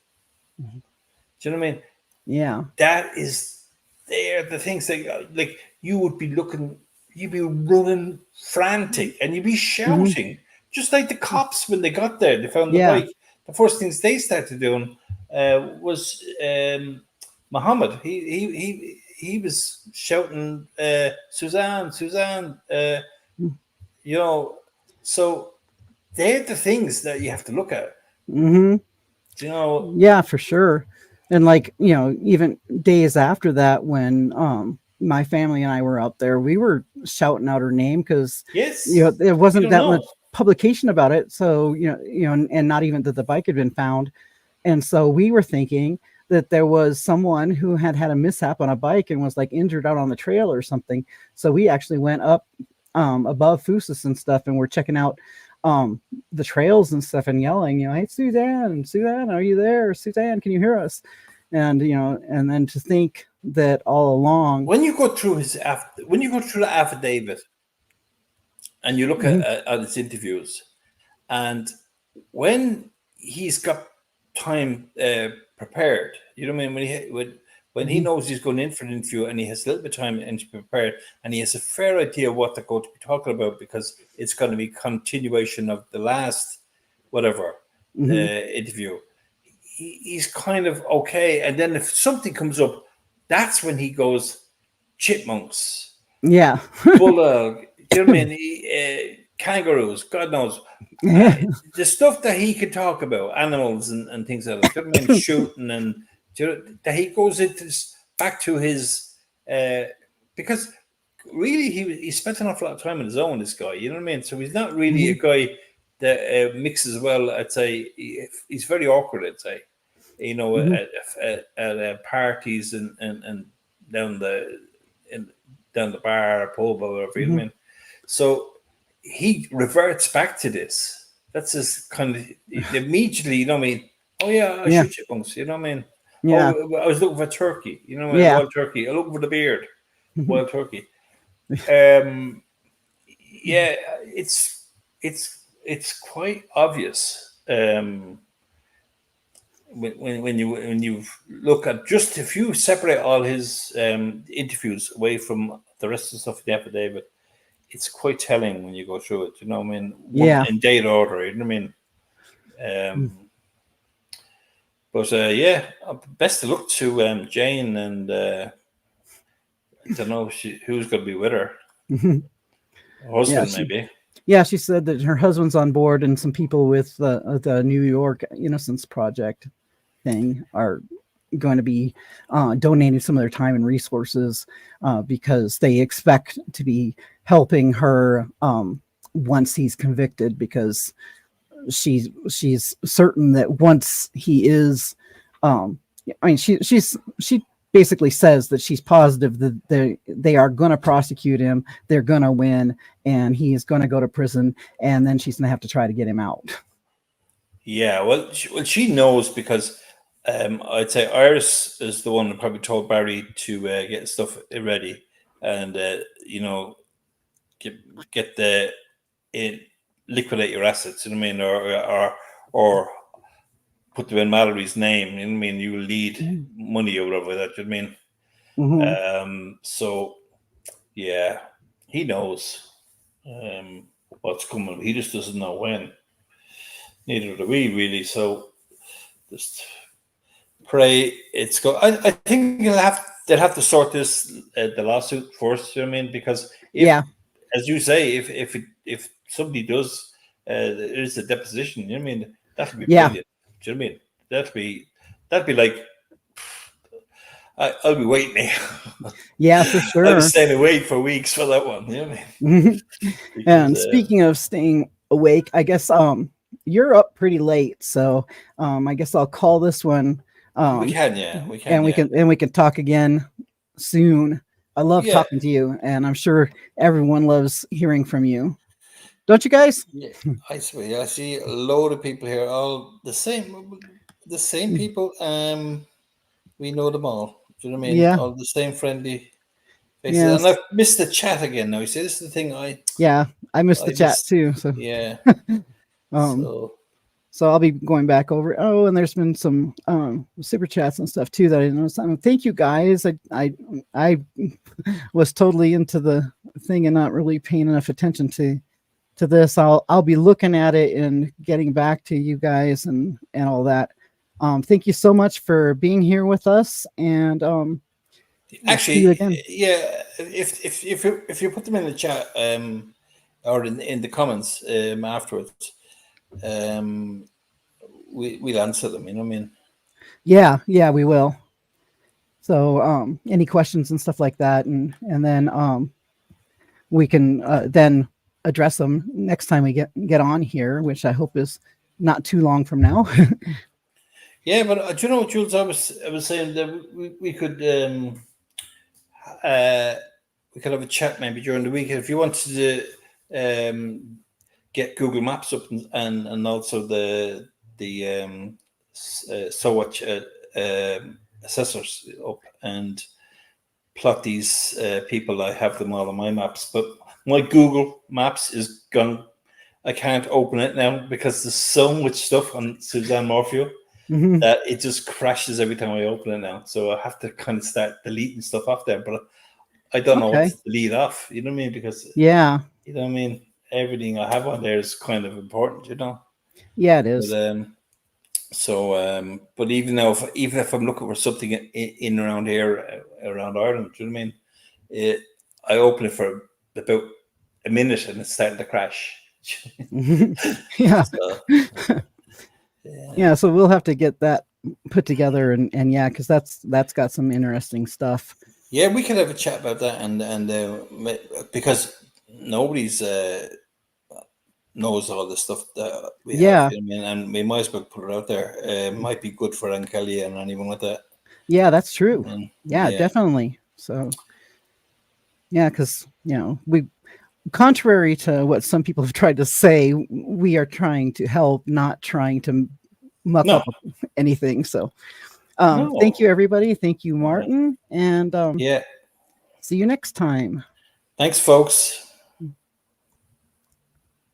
Do you know what I mean? Yeah. That is the things that like you would be looking. You'd be running frantic and you'd be shouting, just like the cops when they got there. They found the bike. The first things they started doing was Muhammad. He was shouting, Suzanne. So they're the things that you have to look at. Yeah, for sure. And even days after that, when my family and I were out there, we were shouting out her name because there wasn't that much publication about it. So and not even that the bike had been found, and so we were thinking that there was someone who had a mishap on a bike and was injured out on the trail or something. So we actually went up above Fusus and stuff, and we're checking out the trails and stuff and yelling, "Hey, Suzanne, are you there? Suzanne, can you hear us?" And and then to think that all along, when you go through the affidavit and you look at his interviews, and when he's got time prepared. You know what I mean? When he Mhm. knows he's going in for an interview and he has a little bit of time and to be prepared, and he has a fair idea of what they're going to be talking about, because it's going to be continuation of the last whatever Mhm. interview. He's kind of okay, and then if something comes up, that's when he goes chipmunks, Yeah. bulldog. Do you know what I mean? Kangaroos, God knows. Uh, Yeah. the stuff that he can talk about, animals and things like that. Do you know what I mean? Shooting and that he goes into back to his because really he spent an awful lot of time on his own. This guy, you know what I mean? So he's not really a Mhm. guy that mixes well. I'd say he's very awkward. I'd say, you know, Mhm. at parties and down the in down the bar, pub, or whatever. You know what I Mhm. mean? So he reverts back to this. That's his kind of immediately. You know what I mean? Oh yeah, I Yeah. shoot chipmunks. You know what I mean? Yeah. Oh, I was looking for turkey. You know, a Yeah. wild turkey. I'm looking for the beard. Mhm. Wild turkey. Um, yeah, it's quite obvious. When you look at, just if you separate all his interviews away from the rest of the stuff in the affidavit, it's quite telling when you go through it. You know what I mean? One Yeah. in date order. You know what I mean? But yeah, best of luck to Jane, and I don't know who's going to be with her. Mhm. Her Yeah. husband, maybe. Yeah, she said that her husband's on board, and some people with the New York Innocence Project thing are going to be donating some of their time and resources because they expect to be helping her once he's convicted, because she's certain that once he is, um, I mean, she basically says that she's positive that they are going to prosecute him, they're going to win, and he is going to go to prison, and then she's going to have to try to get him out. Yeah, well, she knows, because I'd say Iris is the one that probably told Barry to get stuff ready, and get get the in liquidate your assets. You know what I mean, or put them in Mallory's name. You know what I mean. You will need money or whatever that. You know what Mm-hmm. I mean. So yeah, he knows what's coming. He just doesn't know when. Neither do we really. So just pray it's go. I think they'll have to sort this the lawsuit first. You know what I mean? Because if, Yeah, as you say, if somebody does, there is a deposition. You know what I mean? That'll be yeah, brilliant. Do you know what I mean? That'd be like, I'll be waiting. yeah, for I'll be sure. staying awake for weeks for that one. You know what I mean? Mhm. Because And speaking of staying awake, I guess you're up pretty late, so I guess I'll call this one, we um can, yeah, we can, and yeah, we can talk again soon. I love yeah, talking to you, and I'm sure everyone loves hearing from you. Don't you guys? yeah. I swear, I see a load of people here, all the same people. We know them all. Do you know what I mean? Yeah, All the same friendly faces. And yes. I've missed the chat again now. You see, this is the thing Yeah, I missed I the chat just, too, so yeah. um So so I'll be going back over. Oh, and there's been some super chats and stuff too that I noticed. Thank you guys. I was totally into the thing and not really paying enough attention to this. I'll be looking at it and getting back to you guys and all that. Thank you so much for being here with us, and we'll see you actually, again. yeah, if you put them in the chat, or in the comments, afterwards, um, we'll answer them. You know what I mean? Yeah, yeah, we will. So any questions and stuff like that, and then we can then address them next time we get on here, which I hope is not too long from now. Yeah, but do you know what, Jules? I was saying that we could uh, we could have a chat maybe during the week if you wanted to get Google Maps up, and also the so what assessors up, and plot these people. I have them all on my maps, but my Google Maps is gone. I can't open it now because there's so much stuff on Suzanne Morphew. Mhm. that it just crashes every time I open it now. So I have to kind of start deleting stuff off there, but I don't know what Okay. to delete off. You know what I mean? Because Yeah. you know what I mean. Everything I have on there is kind of important. You know. Yeah, it But is. but even if I'm looking for something in around here, around Ireland, do you know what I mean? I open it for about a minute and it's starting to crash. Yeah. So, yeah. Yeah, so we'll have to get that put together and yeah, because that's got some interesting stuff. Yeah, we could have a chat about that, and because nobody's knows all the stuff that we have, Yeah. you know what I mean, and we might as well put it out there. Might be good for Ann Kelly and anyone like that. Yeah, that's true. And Yeah, yeah, definitely. So yeah, because we, contrary to what some people have tried to say, we are trying to help, not trying to muck no, up anything. So thank no, you everybody. Thank you, Martin, and yeah. see you next time. Thanks, folks.